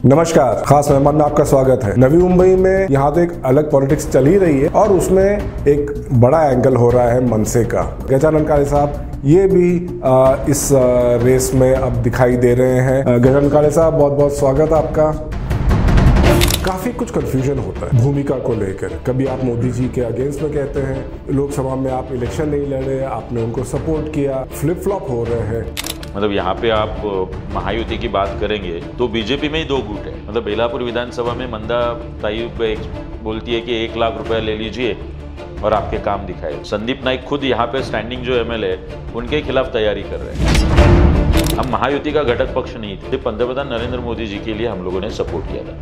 नमस्कार, खास मेहमान में आपका स्वागत है। नवी मुंबई में यहाँ तो एक अलग पॉलिटिक्स चल ही रही है और उसमें एक बड़ा एंगल हो रहा है मनसे का। गजानन काळे साहब ये भी इस रेस में अब दिखाई दे रहे हैं। गजानन काळे साहब, बहुत बहुत स्वागत है आपका। काफी कुछ कंफ्यूजन होता है भूमिका को लेकर। कभी आप मोदी जी के अगेंस्ट में कहते हैं, लोकसभा में आप इलेक्शन नहीं लड़े, आपने उनको सपोर्ट किया, फ्लिप फ्लॉप हो रहे हैं। मतलब यहाँ पे आप महायुति की बात करेंगे तो बीजेपी में ही दो गुट है। मतलब बेलापुर विधानसभा में मंदा ताई बोलती है कि 1 लाख रुपए ले लीजिए और आपके काम दिखाए। संदीप नाइक खुद यहाँ पे स्टैंडिंग जो एमएलए उनके खिलाफ तैयारी कर रहे हैं। हम महायुति का घटक पक्ष नहीं थे। पंतप्रधान नरेंद्र मोदी जी के लिए हम लोगों ने सपोर्ट किया था।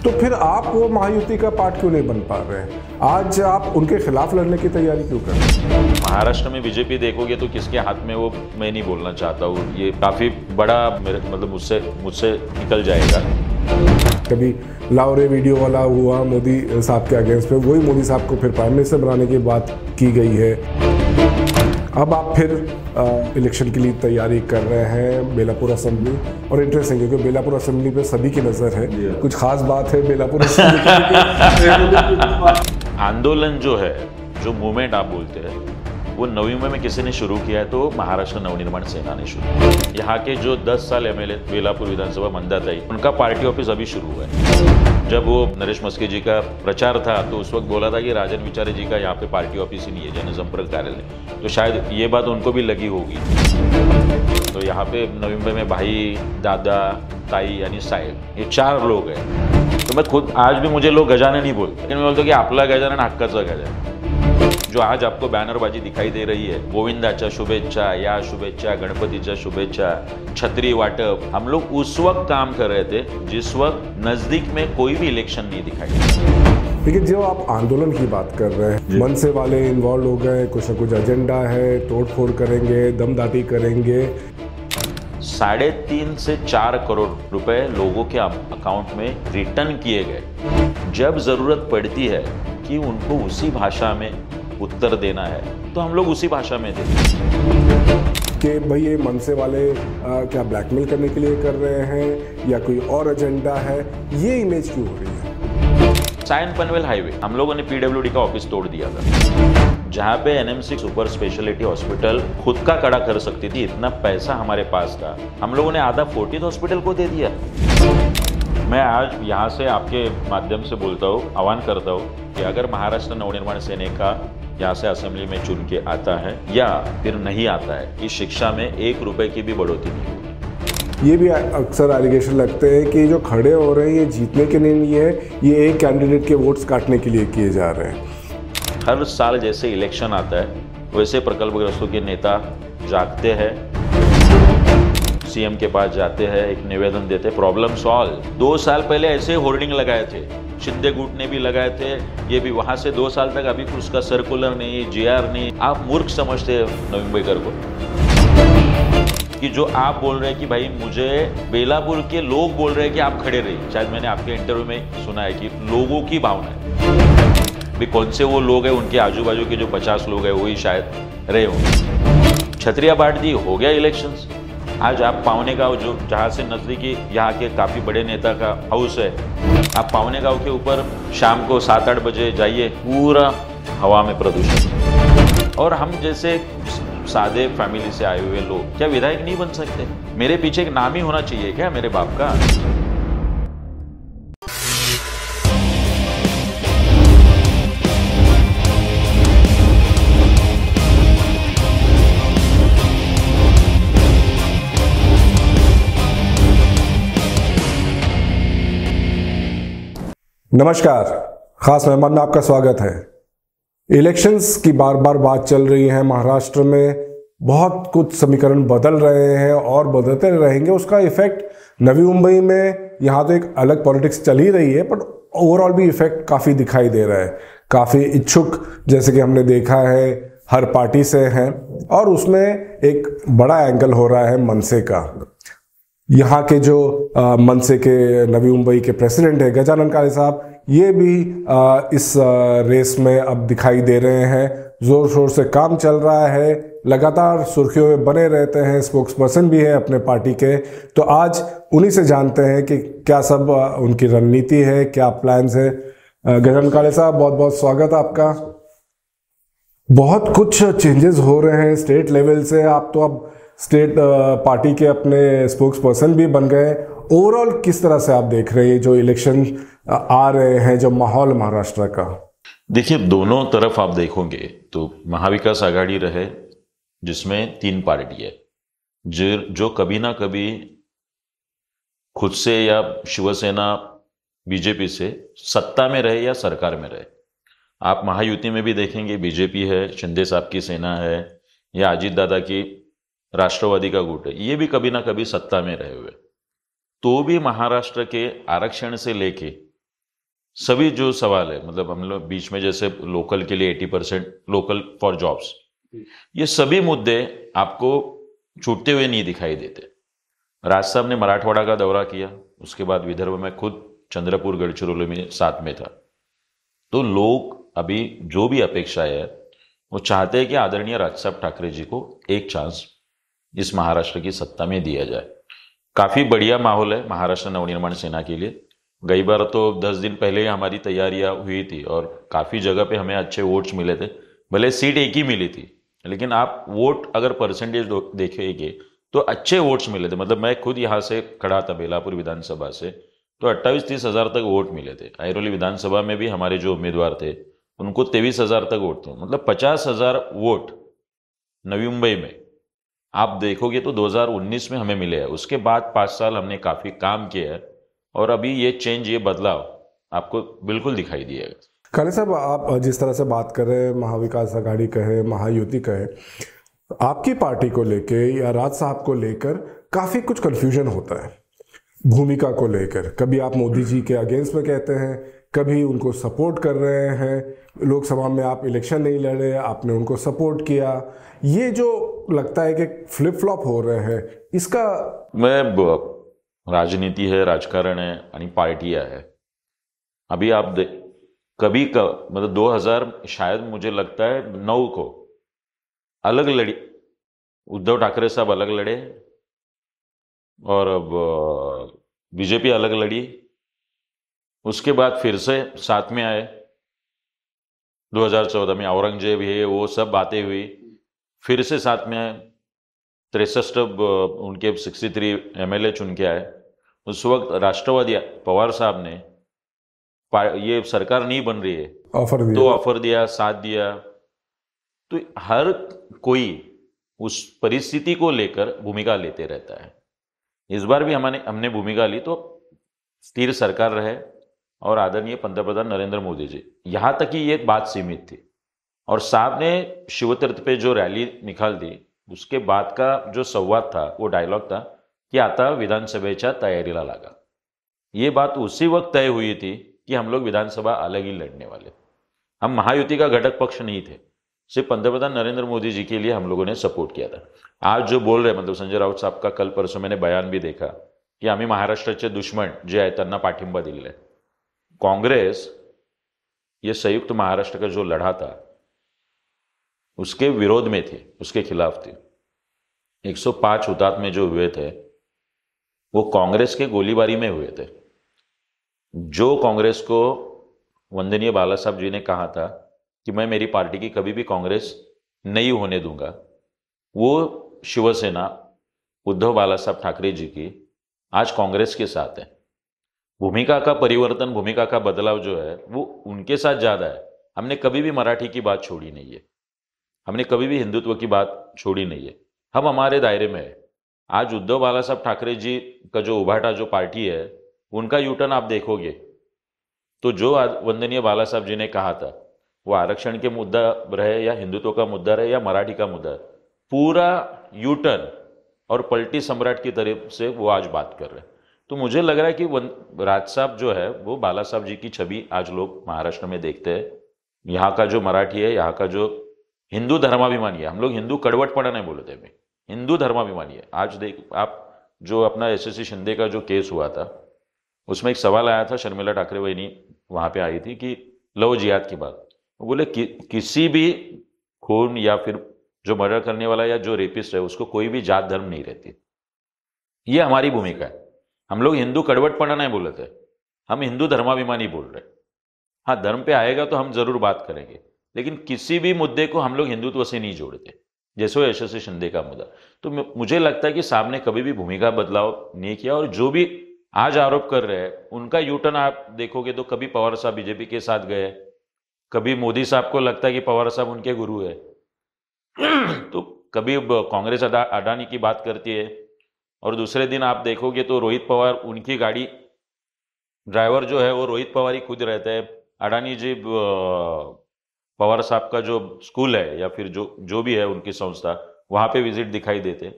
तो फिर आप वो महायुति का पार्ट क्यों नहीं बन पा रहे हैं? आज आप उनके खिलाफ लड़ने की तैयारी क्यों कर रहे हैं? महाराष्ट्र में बीजेपी देखोगे तो किसके हाथ में वो मैं नहीं बोलना चाहता हूँ। ये काफी बड़ा मेरे मतलब मुझसे निकल जाएगा। कभी लाहौरे वीडियो वाला हुआ मोदी साहब के अगेंस्ट में, वही मोदी साहब को फिर प्राइम मिनिस्टर बनाने की बात की गई है। अब आप फिर इलेक्शन के लिए तैयारी कर रहे हैं बेलापुर असेंबली। और इंटरेस्टिंग है क्योंकि बेलापुर असेंबली पे सभी की नज़र है। कुछ खास बात है बेलापुर असेंबली? आंदोलन जो है, जो मूवमेंट आप बोलते हैं, वो नवी मुंबई में किसी ने शुरू किया है तो महाराष्ट्र नवनिर्माण सेना ने शुरू किया। यहाँ के जो 10 साल एमएलए बेलापुर विधानसभा मंदाताई, उनका पार्टी ऑफिस अभी शुरू हुआ है। जब वो नरेश मस्के जी का प्रचार था तो उस वक्त बोला था कि राजन विचारे जी का यहाँ पे पार्टी ऑफिस ही नहीं है, जनसंपर्क कार्यालय। तो शायद ये बात उनको भी लगी होगी। तो यहाँ पे नवी मुंबई में भाई, दादा, ताई यानी साहेब, ये 4 लोग हैं। तो मैं खुद आज भी मुझे लोग गजानन ही बोलते, लेकिन मैं बोलता हूँ कि आपला गजानन हक्काचा गजानन। जो आज आपको बैनरबाजी दिखाई दे रही है, गोविंदाच्या शुभेच्छा, या शुभेच्छा, गणपतीच्या शुभेच्छा, छतरी वाटप, हम लोग उस वक्त काम कर रहे थे जिस वक्त नजदीक में कोई भी इलेक्शन नहीं दिखाई। लेकिन जो आप आंदोलन की बात कर रहे हैं, मनसे वाले इन्वॉल्व हो गए, कुछ न कुछ एजेंडा है, तोड़फोड़ करेंगे, दमदाटी करेंगे। 3.5 से 4 करोड़ रुपए लोगों के अकाउंट में रिटर्न किए गए। जब जरूरत पड़ती है कि उनको उसी भाषा में उत्तर देना है तो हम लोग उसी भाषा में देते कि भाई ये मनसे वाले क्या ब्लैकमेल करने के लिए कर रहे हैं या कोई और एजेंडा है, ये इमेज क्यों हो रही है? सायन पनवेल हाईवे हम लोगों ने पीडब्ल्यूडी का ऑफिस तोड़ दिया था, जहाँ पे एनएमसी सुपर स्पेशलिटी हॉस्पिटल खुद का खड़ा कर सकती थी। इतना पैसा हमारे पास था, हम लोगों ने आधा फोर्टिस हॉस्पिटल को दे दिया। मैं आज यहाँ से आपके माध्यम से बोलता हूँ, आह्वान करता हूँ कि अगर महाराष्ट्र नवनिर्माण सेना का यहाँ से असेंबली में चुन के आता है या फिर नहीं आता है, इस शिक्षा में 1 रुपए की भी बढ़ोतरी नहीं होगी। ये भी अक्सर एलिगेशन लगते हैं कि जो खड़े हो रहे हैं ये जीतने के लिए नहीं है, ये एक कैंडिडेट के वोट्स काटने के लिए किए जा रहे हैं। हर साल जैसे इलेक्शन आता है वैसे प्रकल्पग्रस्तों के नेता जागते हैं, सीएम के पास जाते हैं, एक निवेदन देते, प्रॉब्लम सॉल्व। 2 साल पहले ऐसे होर्डिंग लगाए थे, शिंदे गुट ने भी लगाए थे, ये भी। वहां से 2 साल तक अभी उसका सर्कुलर नहीं, जीआर नहीं। आप मूर्ख समझते हैं नवी मुंबईकर को कि जो आप बोल रहे हैं कि भाई मुझे बेलापुर के लोग बोल रहे हैं कि आप खड़े रहिए। शायद मैंने आपके इंटरव्यू में सुना है कि लोगों की भावना है भी, कौन से वो लोग हैं, उनके आजू बाजू के जो 50 लोग हैं वही शायद रहे होंगे। छतरिया बाट दी हो गया इलेक्शंस। आज आप पावने गांव, जो जहाँ से नजदीकी यहाँ के काफी बड़े नेता का हाउस है, आप पावने गांव के ऊपर शाम को 7-8 बजे जाइए, पूरा हवा में प्रदूषण। और हम जैसे सादे फैमिली से आए हुए लोग क्या विधायक नहीं बन सकते? मेरे पीछे एक नाम ही होना चाहिए क्या मेरे बाप का? नमस्कार, खास मेहमान में आपका स्वागत है। इलेक्शंस की बार बार बात चल रही है। महाराष्ट्र में बहुत कुछ समीकरण बदल रहे हैं और बदलते रहेंगे। उसका इफेक्ट नवी मुंबई में यहाँ तो एक अलग पॉलिटिक्स चल ही रही है, बट ओवरऑल भी इफेक्ट काफ़ी दिखाई दे रहा है। काफ़ी इच्छुक, जैसे कि हमने देखा है, हर पार्टी से हैं और उसमें एक बड़ा एंगल हो रहा है मनसे का। यहाँ के जो मनसे के नवी मुंबई के प्रेसिडेंट है गजानन काळे साहब, ये भी इस रेस में अब दिखाई दे रहे हैं। जोर शोर से काम चल रहा है, लगातार सुर्खियों में बने रहते हैं, स्पोक्स पर्सन भी है अपने पार्टी के। तो आज उन्हीं से जानते हैं कि क्या सब उनकी रणनीति है, क्या प्लान्स है। गजानन काळे साहब, बहुत बहुत स्वागत आपका। बहुत कुछ चेंजेस हो रहे हैं स्टेट लेवल से, आप तो अब स्टेट पार्टी के अपने स्पोक्स पर्सन भी बन गए। ओवरऑल किस तरह से आप देख रहे हैं जो इलेक्शन आ रहे हैं, जो माहौल महाराष्ट्र का? देखिए, दोनों तरफ आप देखोगे तो महाविकास आघाड़ी रहे जिसमें 3 पार्टी है जो कभी ना कभी खुद से या शिवसेना बीजेपी से सत्ता में रहे या सरकार में रहे। आप महायुति में भी देखेंगे, बीजेपी है, शिंदे साहब की सेना है, या अजीत दादा की राष्ट्रवादी का गुट है, ये भी कभी ना कभी सत्ता में रहे हुए। तो भी महाराष्ट्र के आरक्षण से लेके सभी जो सवाल है, मतलब हम लोग बीच में जैसे लोकल के लिए 80% लोकल फॉर जॉब्स, ये सभी मुद्दे आपको छूटते हुए नहीं दिखाई देते। राज साहब ने मराठवाड़ा का दौरा किया, उसके बाद विदर्भ में खुद चंद्रपुर गढ़चिरौली में साथ में था। तो लोग अभी जो भी अपेक्षा है वो चाहते हैं कि आदरणीय राज साहब ठाकरे जी को एक चांस इस महाराष्ट्र की सत्ता में दिया जाए। काफ़ी बढ़िया माहौल है महाराष्ट्र नवनिर्माण सेना के लिए। गई बार तो 10 दिन पहले ही हमारी तैयारियां हुई थी और काफ़ी जगह पे हमें अच्छे वोट्स मिले थे। भले सीट एक ही मिली थी, लेकिन आप वोट अगर परसेंटेज देखेंगे तो अच्छे वोट्स मिले थे। मतलब मैं खुद यहाँ से खड़ा था बेलापुर विधानसभा से, तो 28-30 हज़ार तक वोट मिले थे। ऐरोली विधानसभा में भी हमारे जो उम्मीदवार थे उनको 23 हज़ार तक वोट थे। मतलब 50 हज़ार वोट नवी मुंबई में आप देखोगे तो 2019 में हमें मिले हैं। उसके बाद 5 साल हमने काफ़ी काम किया है और अभी ये चेंज, ये बदलाव आपको बिल्कुल दिखाई दिएगा। काळे साहब, आप जिस तरह से बात कर रहे हैं, महाविकास आघाड़ी कहे, महायुति कहे, आपकी पार्टी को लेके या राज साहब को लेकर काफ़ी कुछ कन्फ्यूजन होता है भूमिका को लेकर। कभी आप मोदी जी के अगेंस्ट में कहते हैं, कभी उनको सपोर्ट कर रहे हैं। लोकसभा में आप इलेक्शन नहीं लड़े, आपने उनको सपोर्ट किया। ये जो लगता है कि फ्लिप फ्लॉप हो रहे हैं, इसका राजनीति है, राजकारण है आणि पार्टियां है। अभी आप कभी मतलब 2000 शायद मुझे लगता है 9 को अलग लड़ी, उद्धव ठाकरे साहब अलग लड़े और अब बीजेपी अलग लड़ी। उसके बाद फिर से साथ में आए 2014 में, औरंगजेब ये वो सब बातें हुई, फिर से साथ में आए। 63 उनके 63 MLA चुन के आए। उस वक्त राष्ट्रवादी पवार साहब ने ये सरकार नहीं बन रही है तो ऑफर दिया, साथ दिया। तो हर कोई उस परिस्थिति को लेकर भूमिका लेते रहता है। इस बार भी हमने भूमिका ली तो स्थिर सरकार रहे और आदरणीय पंतप्रधान नरेंद्र मोदी जी, यहाँ तक कि ये बात सीमित थी। और साहब ने शिवतीर्थ पे जो रैली निकाल दी, उसके बाद का जो संवाद था, वो डायलॉग था की आता विधानसभेच्या तयारीला लागा। ये बात उसी वक्त तय हुई थी कि हम लोग विधानसभा अलग ही लड़ने वाले। हम महायुति का घटक पक्ष नहीं थे, सिर्फ पंतप्रधान नरेंद्र मोदी जी के लिए हम लोगों ने सपोर्ट किया था। आज जो बोल रहे, मतलब संजय राउत साहब का कल परसों मैंने बयान भी देखा की आम्ही महाराष्ट्राचे दुश्मन जे आहेत त्यांना पाठिंबा दिलेला आहे। कांग्रेस ये संयुक्त महाराष्ट्र का जो लड़ा था उसके विरोध में थे, उसके खिलाफ थे। 105 हुतात्मे जो हुए थे वो कांग्रेस के गोलीबारी में हुए थे। जो कांग्रेस को वंदनीय बाला साहब जी ने कहा था कि मैं मेरी पार्टी की कभी भी कांग्रेस नहीं होने दूंगा, वो शिवसेना उद्धव बाला साहब ठाकरे जी की आज कांग्रेस के साथ है। भूमिका का परिवर्तन, भूमिका का बदलाव जो है वो उनके साथ ज़्यादा है। हमने कभी भी मराठी की बात छोड़ी नहीं है, हमने कभी भी हिंदुत्व की बात छोड़ी नहीं है। हम हमारे दायरे में है। आज उद्धव बाला साहब ठाकरे जी का जो उभाटा जो पार्टी है, उनका यूटर्न आप देखोगे तो जो वंदनीय बाला साहब जी ने कहा था, वो आरक्षण के मुद्दा रहे या हिंदुत्व का मुद्दा रहे या मराठी का मुद्दा, पूरा यूटर्न और पलटी सम्राट की तरफ से वो आज बात कर रहे हैं। तो मुझे लग रहा है कि राज साहब जो है वो बाला साहब जी की छवि आज लोग महाराष्ट्र में देखते हैं। यहाँ का जो मराठी है, यहाँ का जो हिंदू धर्माभिमानी है, हम लोग हिंदू कड़वटपना नहीं बोलते हैं, हिंदू धर्माभिमानी है। आज देख आप, जो अपना SSC शिंदे का जो केस हुआ था, उसमें एक सवाल आया था, शर्मिला ठाकरे वहीनी वहाँ पे आई थी कि लव जिहाद की बात। वो बोले किसी भी खून या फिर जो मर्डर करने वाला या जो रेपिस्ट है उसको कोई भी जात धर्म नहीं रहती। ये हमारी भूमिका है। हम लोग हिंदू कड़वटपना नहीं बोल रहे थे, हम हिंदू धर्माभिमानी बोल रहे। हाँ, धर्म पे आएगा तो हम जरूर बात करेंगे, लेकिन किसी भी मुद्दे को हम लोग हिंदुत्व से नहीं जोड़ते, जैसे वो यशस्वी शिंदे का मुद्दा। तो मुझे लगता है कि साहब ने कभी भी भूमिका बदलाव नहीं किया, और जो भी आज आरोप कर रहे हैं उनका यूटर्न आप देखोगे तो कभी पवार साहब बीजेपी के साथ गए, कभी मोदी साहब को लगता है कि पवार साहब उनके गुरु है तो कभी कांग्रेस अडानी की बात करती है, और दूसरे दिन आप देखोगे तो रोहित पवार, उनकी गाड़ी ड्राइवर जो है वो रोहित पवार ही खुद रहते हैं। अडानी जी पवार साहब का जो स्कूल है या फिर जो भी है उनकी संस्था, वहाँ पे विजिट दिखाई देते।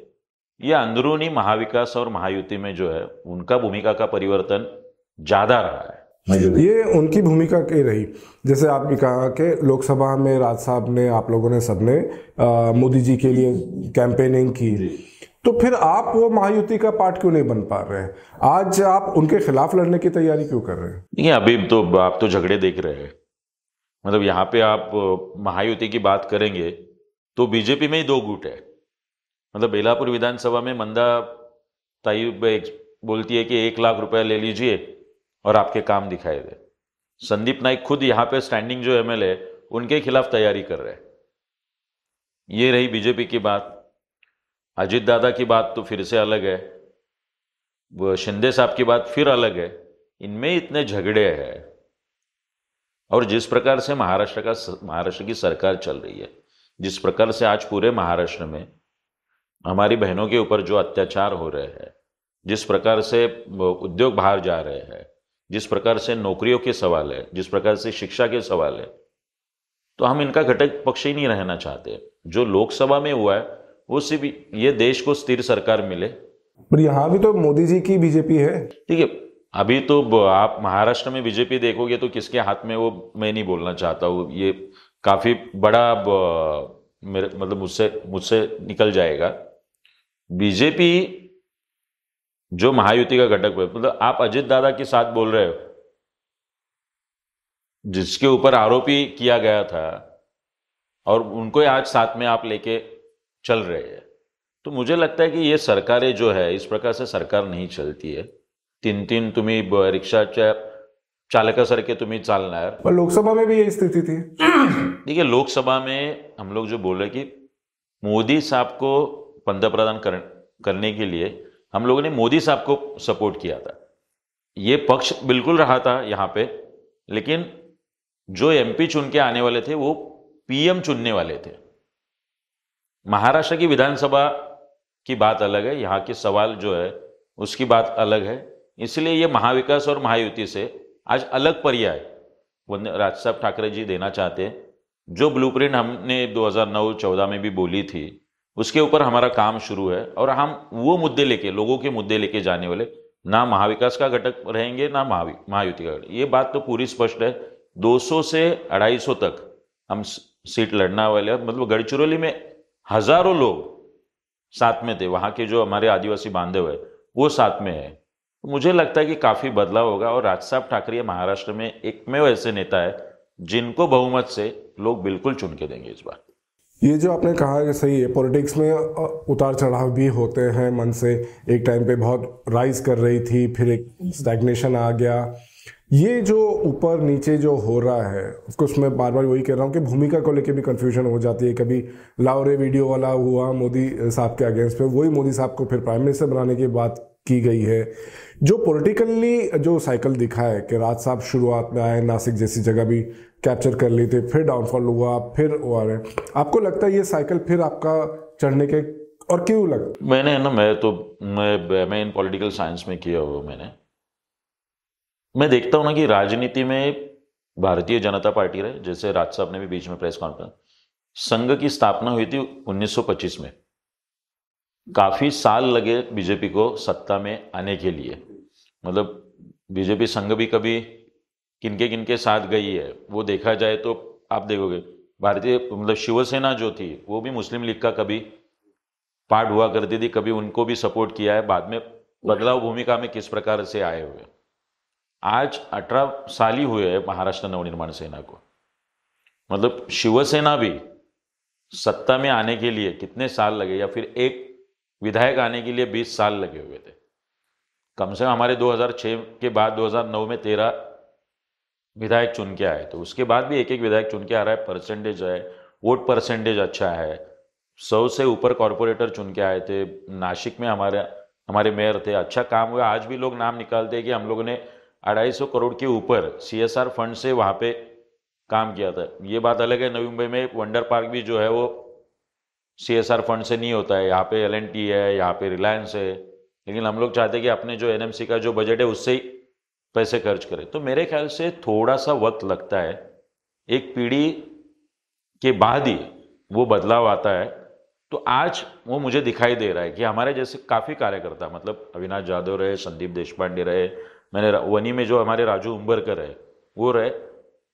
ये अंदरूनी महाविकास और महायुति में जो है उनका भूमिका का परिवर्तन ज़्यादा रहा है। ये उनकी भूमिका की रही। जैसे आपने कहा कि लोकसभा में राज साहब ने, आप लोगों ने सबने मोदी जी के लिए कैंपेनिंग की, तो फिर आप वो महायुति का पार्ट क्यों नहीं बन पा रहे हैं? आज आप उनके खिलाफ लड़ने की तैयारी क्यों कर रहे हैं? नहीं, अभी तो आप तो झगड़े देख रहे हैं। मतलब यहाँ पे आप महायुति की बात करेंगे तो बीजेपी में ही दो गुट है। मतलब बेलापुर विधानसभा में मंदा ताई बोलती है कि 1 लाख रुपए ले लीजिए और आपके काम दिखाई दे। संदीप नाइक खुद यहाँ पे स्टैंडिंग जो एमएलए है उनके खिलाफ तैयारी कर रहे हैं। ये रही बीजेपी की बात। अजित दादा की बात तो फिर से अलग है, वो शिंदे साहब की बात फिर अलग है। इनमें इतने झगड़े हैं, और जिस प्रकार से महाराष्ट्र की सरकार चल रही है, जिस प्रकार से आज पूरे महाराष्ट्र में हमारी बहनों के ऊपर जो अत्याचार हो रहे हैं, जिस प्रकार से उद्योग बाहर जा रहे हैं, जिस प्रकार से नौकरियों के सवाल है, जिस प्रकार से शिक्षा के सवाल है, तो हम इनका घटक पक्ष ही नहीं रहना चाहते। जो लोकसभा में हुआ है वो सिर्फ ये देश को स्थिर सरकार मिले। पर यहाँ भी तो मोदी जी की बीजेपी है। ठीक है, अभी तो आप महाराष्ट्र में बीजेपी देखोगे तो किसके हाथ में, वो मैं नहीं बोलना चाहता हूँ, ये काफी बड़ा मेरे मतलब मुझसे निकल जाएगा। बीजेपी जो महायुति का घटक है, मतलब आप अजित दादा के साथ बोल रहे हो, जिसके ऊपर आरोपी किया गया था, और उनको आज साथ में आप लेके चल रहे हैं। तो मुझे लगता है कि ये सरकारें जो है, इस प्रकार से सरकार नहीं चलती है। 3 तुम्ही रिक्षाच्या चालकासारखे तुम्ही चालणार। पर लोकसभा में भी यही स्थिति थी। देखिए, लोकसभा में हम लोग जो बोल रहे कि मोदी साहब को पंतप्रधान करने के लिए हम लोगों ने मोदी साहब को सपोर्ट किया था। ये पक्ष बिल्कुल रहा था यहाँ पे, लेकिन जो एमपी चुन के आने वाले थे वो पीएम चुनने वाले थे। महाराष्ट्र की विधानसभा की बात अलग है, यहाँ के सवाल जो है उसकी बात अलग है। इसलिए ये महाविकास और महायुति से आज अलग पर्याय राज साहब ठाकरे जी देना चाहते हैं। जो ब्लूप्रिंट हमने 2009-14 में भी बोली थी, उसके ऊपर हमारा काम शुरू है, और हम वो मुद्दे लेके, लोगों के मुद्दे लेके जाने वाले, ना महाविकास का घटक रहेंगे ना महायुति का घटक। ये बात तो पूरी स्पष्ट है। 200 से 250 तक हम सीट लड़ने वाले। मतलब गढ़चिरौली में हजारों लोग साथ में थे, वहाँ के जो हमारे आदिवासी बांधव है वो साथ में है। मुझे लगता है कि काफ़ी बदलाव होगा, और राज साहब ठाकरे महाराष्ट्र में एकमेव ऐसे नेता है जिनको बहुमत से लोग बिल्कुल चुन के देंगे इस बार। ये जो आपने कहा कि सही है, पॉलिटिक्स में उतार चढ़ाव भी होते हैं। मन से एक टाइम पे बहुत राइज कर रही थी, फिर एक स्टैग्नेशन आ गया। ये जो ऊपर नीचे जो हो रहा है, उसको मैं बार बार वही कह रहा हूँ कि भूमिका को लेके भी कंफ्यूजन हो जाती है। कभी लाहौरे वीडियो वाला हुआ मोदी साहब के अगेंस्ट पे, वही मोदी साहब को फिर प्राइम मिनिस्टर बनाने की बात की गई है। जो पॉलिटिकली जो साइकिल दिखा है कि राज साहब शुरुआत में आए, नासिक जैसी जगह भी कैप्चर कर ली थी, फिर डाउनफॉल हुआ, फिर वो आ रहे। आपको लगता है ये साइकिल फिर आपका चढ़ने के, और क्यों लगता? मैं इन पॉलिटिकल साइंस में किया हुआ मैं देखता हूं ना कि राजनीति में भारतीय जनता पार्टी रहे, जैसे राज साहब ने भी बीच में प्रेस कॉन्फ्रेंस, संघ की स्थापना हुई थी 1925 में। काफी साल लगे बीजेपी को सत्ता में आने के लिए। मतलब बीजेपी संघ भी कभी किनके साथ गई है वो देखा जाए तो आप देखोगे, भारतीय मतलब शिवसेना जो थी वो भी मुस्लिम लीग का कभी पार्ट हुआ करती थी, कभी उनको भी सपोर्ट किया है। बाद में बदलाव भूमिका में किस प्रकार से आए हुए। आज 18 साल ही हुए हैं महाराष्ट्र नवनिर्माण सेना को। मतलब शिवसेना भी सत्ता में आने के लिए कितने साल लगे, या फिर एक विधायक आने के लिए 20 साल लगे हुए थे। कम से कम हमारे 2006 के बाद 2009 में 13 विधायक चुन के आए, तो उसके बाद भी एक एक विधायक चुन के आ रहा है। परसेंटेज है, वोट परसेंटेज अच्छा है, 100 से ऊपर कॉरपोरेटर चुन के आए थे। नासिक में हमारे मेयर थे, अच्छा काम हुआ। आज भी लोग नाम निकालते हैं कि हम लोगों ने 250 करोड़ के ऊपर CSR फंड से वहाँ पे काम किया था। ये बात अलग है, नवी मुंबई में वंडर पार्क भी जो है वो CSR फंड से नहीं होता है। यहाँ पे L&T है, यहाँ पे रिलायंस है, लेकिन हम लोग चाहते हैं कि अपने जो NMC का जो बजट है उससे ही पैसे खर्च करें। तो मेरे ख्याल से थोड़ा सा वक्त लगता है, एक पीढ़ी के बाद ही वो बदलाव आता है। तो आज वो मुझे दिखाई दे रहा है कि हमारे जैसे काफ़ी कार्यकर्ता, मतलब अविनाश जाधव रहे, संदीप देशपांडे रहे, मैंने वनी में जो हमारे राजू उम्बरकर है वो रहे,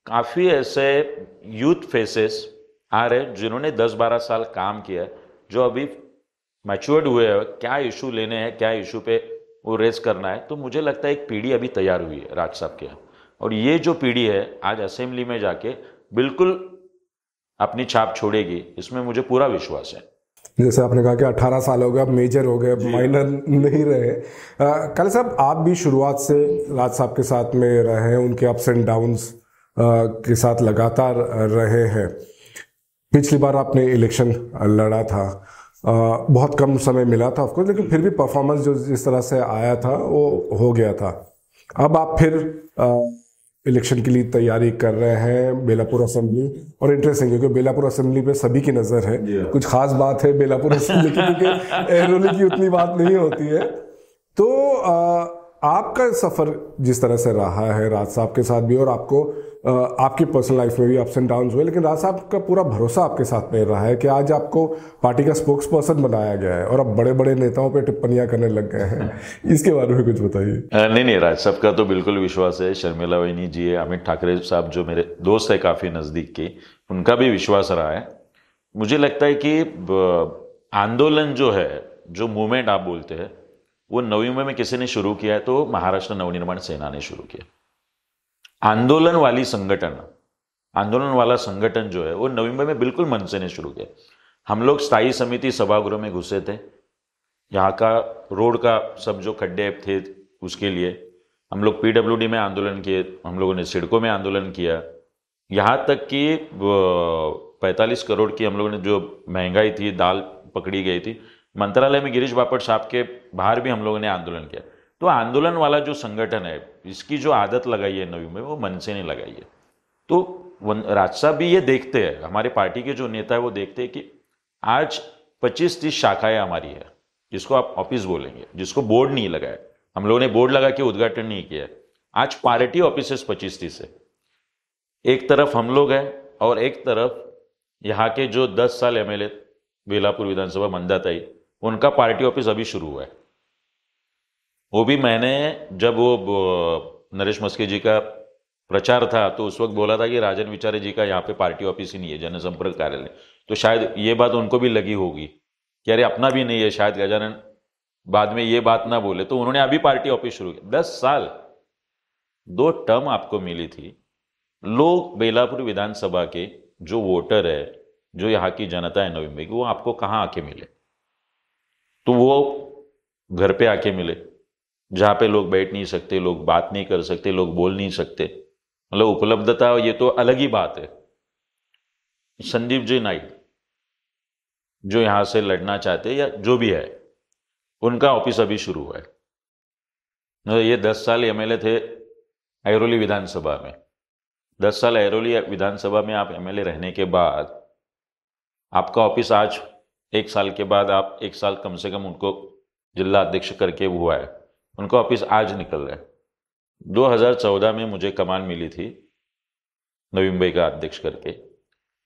काफ़ी ऐसे यूथ फेसेस आ रहे जिन्होंने 10-12 साल काम किया है, जो अभी मैच्योर्ड हुए हैं, क्या इशू लेने हैं, क्या इशू पे वो रेस करना है। तो मुझे लगता है एक पीढ़ी अभी तैयार हुई है राज साहब के यहाँ, और ये जो पीढ़ी है आज असेंबली में जाके बिल्कुल अपनी छाप छोड़ेगी, इसमें मुझे पूरा विश्वास है। जैसे आपने कहा कि 18 साल हो गए, अब मेजर हो गए, अब माइनर नहीं रहे। काले साहब, आप भी शुरुआत से राज साहब के साथ में रहे हैं, उनके अप्स एंड डाउन्स के साथ लगातार रहे हैं। पिछली बार आपने इलेक्शन लड़ा था, बहुत कम समय मिला था ऑफकोर्स, लेकिन फिर भी परफॉर्मेंस जो जिस तरह से आया था वो हो गया था। अब आप फिर इलेक्शन के लिए तैयारी कर रहे हैं बेलापुर असेंबली, और इंटरेस्टिंग क्योंकि बेलापुर असेंबली पे सभी की नज़र है। कुछ खास बात है बेलापुर असेंबली की, क्योंकि एरोली की उतनी बात नहीं होती है। तो आपका सफ़र जिस तरह से रहा है राज साहब के साथ भी, और आपको आपकी पर्सनल लाइफ में भी अप्स एंड डाउन्स हुए, लेकिन राज साहब का पूरा भरोसा आपके साथ में रहा है कि आज आपको पार्टी का स्पोक्स पर्सन बनाया गया है और अब बड़े बड़े नेताओं पे टिप्पणियां करने लग गए हैं। इसके बारे में कुछ बताइए। नहीं, राज साहब का तो बिल्कुल विश्वास है। शर्मिला वहीनी जी है, अमित ठाकरे साहब जो मेरे दोस्त है काफ़ी नज़दीक के, उनका भी विश्वास रहा है। मुझे लगता है कि आंदोलन जो है, जो मूवमेंट आप बोलते हैं, वो नवी मुंबई में किसी ने शुरू किया है तो महाराष्ट्र नवनिर्माण सेना ने शुरू किया। आंदोलन वाला संगठन जो है वो नवी मुंबई में बिल्कुल मनसे ने शुरू किया। हम लोग स्थायी समिति सभागृह में घुसे थे, यहाँ का रोड का सब जो खड्डे थे उसके लिए हम लोग PWD में आंदोलन किए, हम लोगों ने सिडको में आंदोलन किया, यहाँ तक कि 45 करोड़ की हम लोगों ने जो महंगाई थी, दाल पकड़ी गई थी, मंत्रालय में गिरीश बापट साहब के बाहर भी हम लोगों ने आंदोलन किया। तो आंदोलन वाला जो संगठन है, इसकी जो आदत लगाई है नवी में, वो मन से नहीं लगाई है। तो राज साहब भी ये देखते हैं, हमारे पार्टी के जो नेता है वो देखते हैं कि आज 25-30 शाखाएं हमारी है, जिसको आप ऑफिस बोलेंगे, जिसको बोर्ड नहीं लगा है, हम लोगों ने बोर्ड लगा के उद्घाटन नहीं किया है। आज पार्टी ऑफिस 25-30 है। एक तरफ हम लोग हैं और एक तरफ यहाँ के जो 10 साल MLA बेलापुर विधानसभा मंदाताई, उनका पार्टी ऑफिस अभी शुरू हुआ है। वो भी मैंने जब वो नरेश मस्के जी का प्रचार था तो उस वक्त बोला था कि राजन विचारे जी का यहाँ पे पार्टी ऑफिस ही नहीं है, जनसंपर्क कार्यालय। तो शायद ये बात उनको भी लगी होगी कि अरे अपना भी नहीं है, शायद गजानन बाद में ये बात ना बोले, तो उन्होंने अभी पार्टी ऑफिस शुरू किया। 10 साल 2 टर्म आपको मिली थी। लोग बेलापुर विधानसभा के जो वोटर है, जो यहाँ की जनता है नवी मुंबई की, वो आपको कहाँ आके मिले? तो वो घर पे आके मिले, जहाँ पे लोग बैठ नहीं सकते, लोग बात नहीं कर सकते, लोग बोल नहीं सकते, मतलब उपलब्धता ये तो अलग ही बात है। संदीप जी नाइक जो यहाँ से लड़ना चाहते हैं या जो भी है, उनका ऑफिस अभी शुरू हुआ है। ये 10 साल MLA थे ऐरोली विधानसभा में। 10 साल ऐरोली विधानसभा में आप MLA रहने के बाद आपका ऑफिस आज 1 साल के बाद, आप 1 साल कम से कम उनको जिला अध्यक्ष करके हुआ है, उनका ऑफिस आज निकल रहा है। 2014 में मुझे कमान मिली थी नवी मुंबई का अध्यक्ष करके,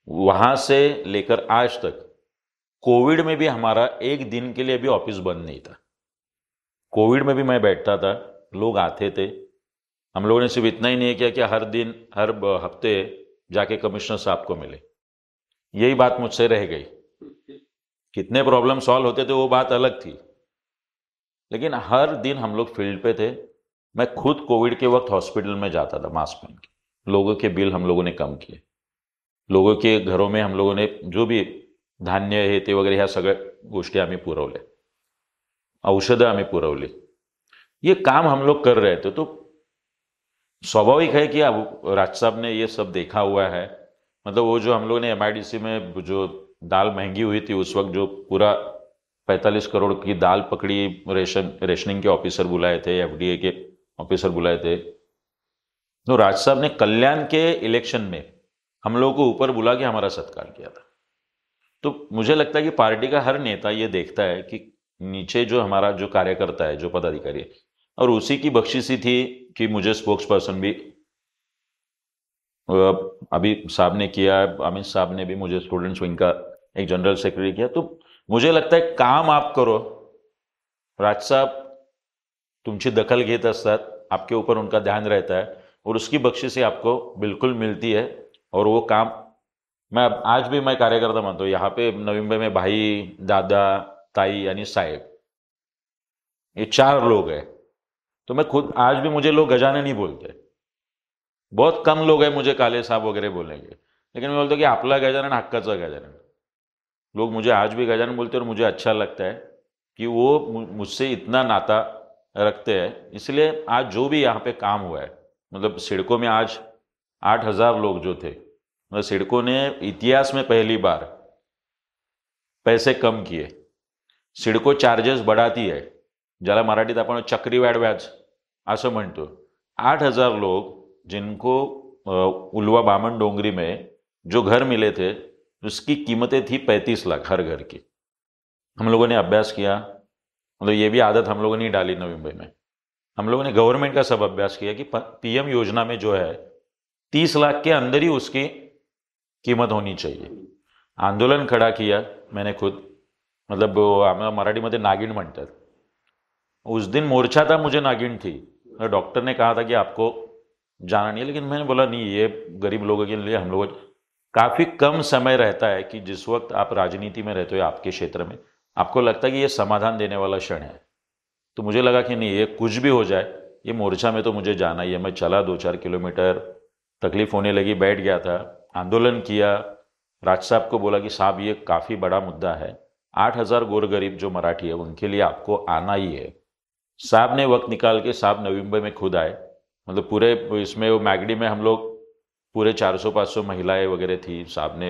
वहाँ से लेकर आज तक कोविड में भी हमारा एक दिन के लिए भी ऑफिस बंद नहीं था। कोविड में भी मैं बैठता था, लोग आते थे। हम लोगों ने सिर्फ इतना ही नहीं किया कि हर दिन हर हफ्ते जाके कमिश्नर साहब को मिले, यही बात मुझसे रह गई। कितने प्रॉब्लम सॉल्व होते थे वो बात अलग थी, लेकिन हर दिन हम लोग फील्ड पे थे। मैं खुद कोविड के वक्त हॉस्पिटल में जाता था मास्क पहन के। लोगों के बिल हम लोगों ने कम किए, लोगों के घरों में हम लोगों ने जो भी धान्य हे ते वगैरे ह्या सगळ्या गोष्टी आम्ही पुरवल्या, औषधं आम्ही पुरवली. ये काम हम लोग कर रहे थे. तो स्वाभाविक है कि अब राज साहब ने ये सब देखा हुआ है. मतलब वो जो हम लोगों ने MIDC में जो दाल महंगी हुई थी उस वक्त, जो पूरा 45 करोड़ की दाल पकड़ी, रेशनिंग के ऑफिसर बुलाए थे, FDA के ऑफिसर बुलाए थे. तो राज साहब ने कल्याण के इलेक्शन में हम लोगों को ऊपर बुला के हमारा सत्कार किया था. तो मुझे लगता है कि पार्टी का हर नेता ये देखता है कि नीचे जो हमारा जो कार्यकर्ता है, जो पदाधिकारी है, और उसी की बख्शिशी थी कि मुझे स्पोक्स पर्सन भी अभी साहब ने किया, अमित साहब ने भी मुझे स्टूडेंट्स विंग का एक जनरल सेक्रेटरी किया. तो मुझे लगता है काम आप करो, राज साहब तुमची दखल घेत असतात, आपके ऊपर उनका ध्यान रहता है और उसकी बख्शिशी आपको बिल्कुल मिलती है. और वो काम मैं आज भी मैं कार्यकर्ता मानता हूँ. यहाँ पे नवी मुंबई में भाई, दादा, ताई यानी साहेब, ये 4 लोग हैं. तो मैं खुद आज भी, मुझे लोग गजानन नहीं बोलते, बहुत कम लोग हैं मुझे काले साहब वगैरह बोलेंगे, लेकिन मैं बोलता हूँ कि आपला गजानन हक्काचा गजानन. लोग मुझे आज भी गजानन बोलते हैं और मुझे अच्छा लगता है कि वो मुझसे इतना नाता रखते हैं. इसलिए आज जो भी यहाँ पे काम हुआ है, मतलब सिडको में आज 8,000 लोग जो थे, मतलब सिडको ने इतिहास में पहली बार पैसे कम किए. सिडको चार्जेस बढ़ाती आहे, ज्याला मराठीत आपण चक्रीवाढ व्याज असं म्हणतो. 8,000 लोग जिनको उल्वा बामन डोंगरी में जो घर मिले थे उसकी कीमतें थी 35 लाख हर घर की. हम लोगों ने अभ्यास किया, मतलब ये भी आदत हम लोगों ने डाली नवी मुंबई में. हम लोगों ने गवर्नमेंट का सब अभ्यास किया कि PM योजना में जो है 30 लाख के अंदर ही उसकी कीमत होनी चाहिए. आंदोलन खड़ा किया मैंने खुद, मतलब आम्हाला मराठीमध्ये नागिन म्हणतात. उस दिन मोर्चा था, मुझे नागिन थी. डॉक्टर ने कहा था कि आपको जाना नहीं है, लेकिन मैंने बोला नहीं, ये गरीब लोगों के लिए हम लोग काफ़ी कम समय रहता है कि जिस वक्त आप राजनीति में रहते हो आपके क्षेत्र में, आपको लगता है कि ये समाधान देने वाला क्षण है. तो मुझे लगा कि नहीं, ये कुछ भी हो जाए, ये मोर्चा में तो मुझे जाना ही है. मैं चला 2-4 किलोमीटर, तकलीफ होने लगी, बैठ गया था, आंदोलन किया. राज साहब को बोला कि साहब ये काफ़ी बड़ा मुद्दा है, 8,000 गोरगरीब जो मराठी है उनके लिए आपको आना ही है. साहब ने वक्त निकाल के, साहब नवी मुंबई में खुद आए. मतलब पूरे इसमें वो मैगडी में हम लोग पूरे 400-500 महिलाएं वगैरह थी. साहब ने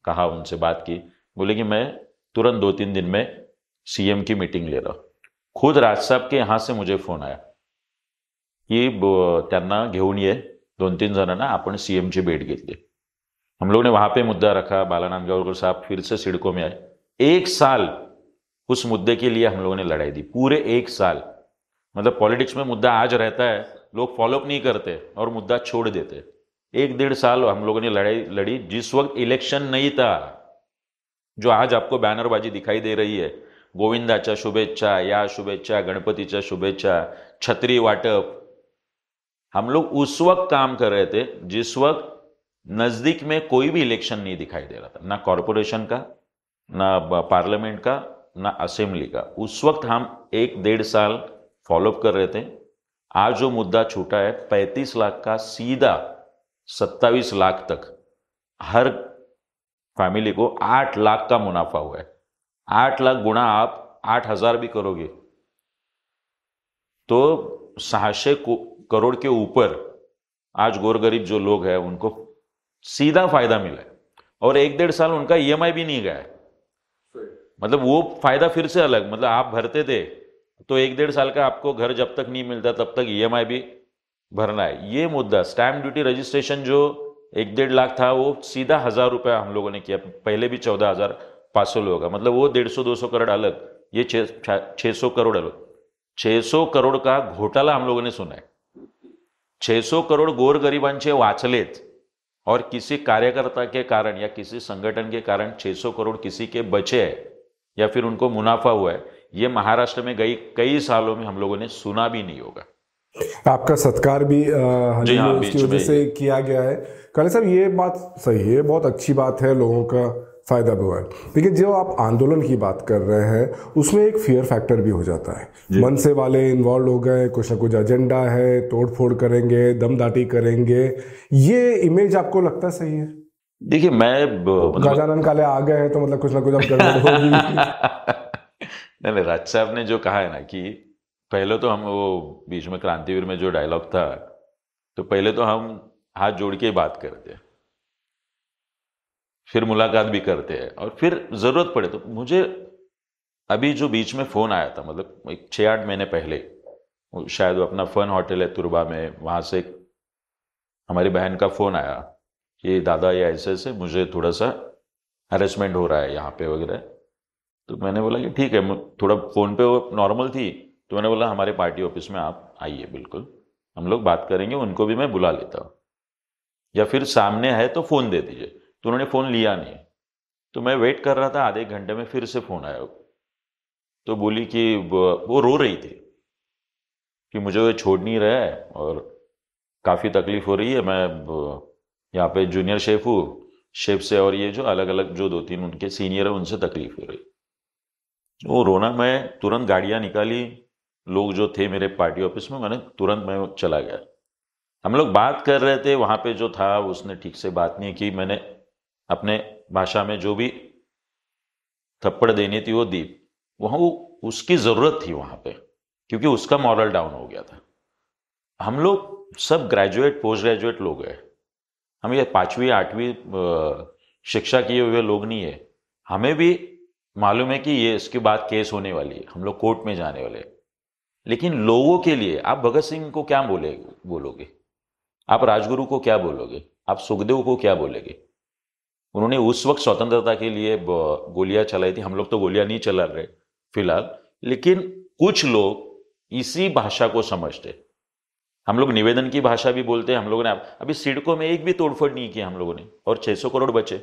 कहा, उनसे बात की, बोले कि मैं तुरंत 2-3 दिन में CM की मीटिंग ले रहा हूँ. खुद राज साहब के यहाँ से मुझे फोन आया की त्यांना घेऊन ये, 2-3 जणांना, आपण CM ची भेट घेतली. हम लोग ने वहां पे मुद्दा रखा. बाला नांदगावकर साहब फिर से सिडको में आए. 1 साल उस मुद्दे के लिए हम लोगों ने लड़ाई दी, पूरे 1 साल. मतलब पॉलिटिक्स में मुद्दा आज रहता है, लोग फॉलोअप नहीं करते और मुद्दा छोड़ देते. 1-1.5 साल हम लोगों ने लड़ाई लड़ी. जिस वक्त इलेक्शन नहीं था, जो आज आपको बैनरबाजी दिखाई दे रही है, गोविंदाच्या शुभेच्छा, या शुभेच्छा, गणपतीच्या शुभेच्छा, छत्री वाटप, हम लोग उस वक्त काम कर रहे थे जिस वक्त नजदीक में कोई भी इलेक्शन नहीं दिखाई दे रहा था, ना कॉरपोरेशन का, ना पार्लियामेंट का, ना असेंबली का. उस वक्त हम 1-1.5 साल फॉलोअप कर रहे थे. आज जो मुद्दा छूटा है 35 लाख का, सीधा 27 लाख तक हर फैमिली को 8 लाख का मुनाफा हुआ है. 8 लाख गुणा आप 8,000 भी करोगे तो 600 करोड़ के ऊपर आज गोरगरीब जो लोग हैं उनको सीधा फायदा मिला है. और 1-1.5 साल उनका EMI भी नहीं गया है. मतलब वो फायदा फिर से अलग, मतलब आप भरते थे तो 1-1.5 साल का आपको घर जब तक नहीं मिलता तब तक EMI भी भरना है. ये मुद्दा स्टैम्प ड्यूटी रजिस्ट्रेशन जो 1-1.5 लाख था वो सीधा 1,000 रुपया हम लोगों ने किया. पहले भी 14,500 लोगों का, मतलब वो 150-200 करोड़ अलग, ये 600 करोड़ अलग. 600 करोड़ का घोटाला हम लोगों ने सुना है. 600 करोड़ गोरगरीबांचे वाचलेत और किसी कार्यकर्ता के कारण या किसी संगठन के कारण 600 करोड़ किसी के बचे हैं या फिर उनको मुनाफा हुआ है, ये महाराष्ट्र में कई सालों में हम लोगों ने सुना भी नहीं होगा. आपका सत्कार भी उसकी वजह से किया गया है. काले साहब, ये बात सही है, बहुत अच्छी बात है, लोगों का फायदा भी हुआ है. लेकिन जो आप आंदोलन की बात कर रहे हैं उसमें एक फियर फैक्टर भी हो जाता है. मनसे वाले इन्वॉल्व हो गए, कुछ ना कुछ एजेंडा है, तोड़फोड़ करेंगे, दमदाटी करेंगे. ये इमेज आपको लगता सही है? देखिए मैं गजानन काले आ गए हैं तो मतलब कुछ ना कुछ अब गड़बड़ होगी। नहीं, राज साहब ने जो कहा है ना कि पहले तो हम वो बीच में क्रांतिवीर में जो डायलॉग था, तो पहले तो हम हाथ जोड़ के ही बात करते हैं, फिर मुलाकात भी करते हैं, और फिर जरूरत पड़े तो मुझे अभी जो बीच में फोन आया था, मतलब एक 6-8 महीने पहले, शायद वो अपना फन होटल है तुरबा में, वहां से हमारी बहन का फोन आया कि दादा ये ऐसे ऐसे मुझे थोड़ा सा हरेसमेंट हो रहा है यहाँ पे वगैरह। तो मैंने बोला कि ठीक है, थोड़ा फ़ोन पे वो नॉर्मल थी, तो मैंने बोला हमारे पार्टी ऑफिस में आप आइए, बिल्कुल हम लोग बात करेंगे, उनको भी मैं बुला लेता हूँ, या फिर सामने है तो फ़ोन दे दीजिए। तो उन्होंने फ़ोन लिया नहीं, तो मैं वेट कर रहा था, आधे घंटे में फिर से फ़ोन आया, तो बोली कि वो रो रही थी कि मुझे वो छोड़ नहीं रहा है और काफ़ी तकलीफ हो रही है, मैं यहाँ पे जूनियर शेफ हूँ, शेफ से और ये जो अलग अलग जो 2-3 उनके सीनियर है उनसे तकलीफ हो रही। वो रोना, मैं तुरंत गाड़ियाँ निकाली, लोग जो थे मेरे पार्टी ऑफिस में, मैंने तुरंत मैं चला गया। हम लोग बात कर रहे थे, वहाँ पे जो था उसने ठीक से बात नहीं की, मैंने अपने भाषा में जो भी थप्पड़ देनी थी वो दी। वहाँ वो उसकी ज़रूरत थी वहाँ पे, क्योंकि उसका मॉरल डाउन हो गया था। हम लोग सब ग्रेजुएट पोस्ट ग्रेजुएट लोग हैं, हम ये 5वीं 8वीं शिक्षा किए हुए लोग नहीं है। हमें भी मालूम है कि ये इसके बाद केस होने वाली है, हम लोग कोर्ट में जाने वाले हैं। लेकिन लोगों के लिए आप भगत सिंह को क्या बोलोगे, आप राजगुरु को क्या बोलोगे, आप सुखदेव को क्या बोलेंगे? उन्होंने उस वक्त स्वतंत्रता के लिए गोलियां चलाई थी, हम लोग तो गोलियां नहीं चला रहे फिलहाल, लेकिन कुछ लोग इसी भाषा को समझते। हम लोग निवेदन की भाषा भी बोलते हैं, हम लोगों ने अभी सिडको में एक भी तोड़फोड़ नहीं किया हम लोगों ने, और 600 करोड़ बचे।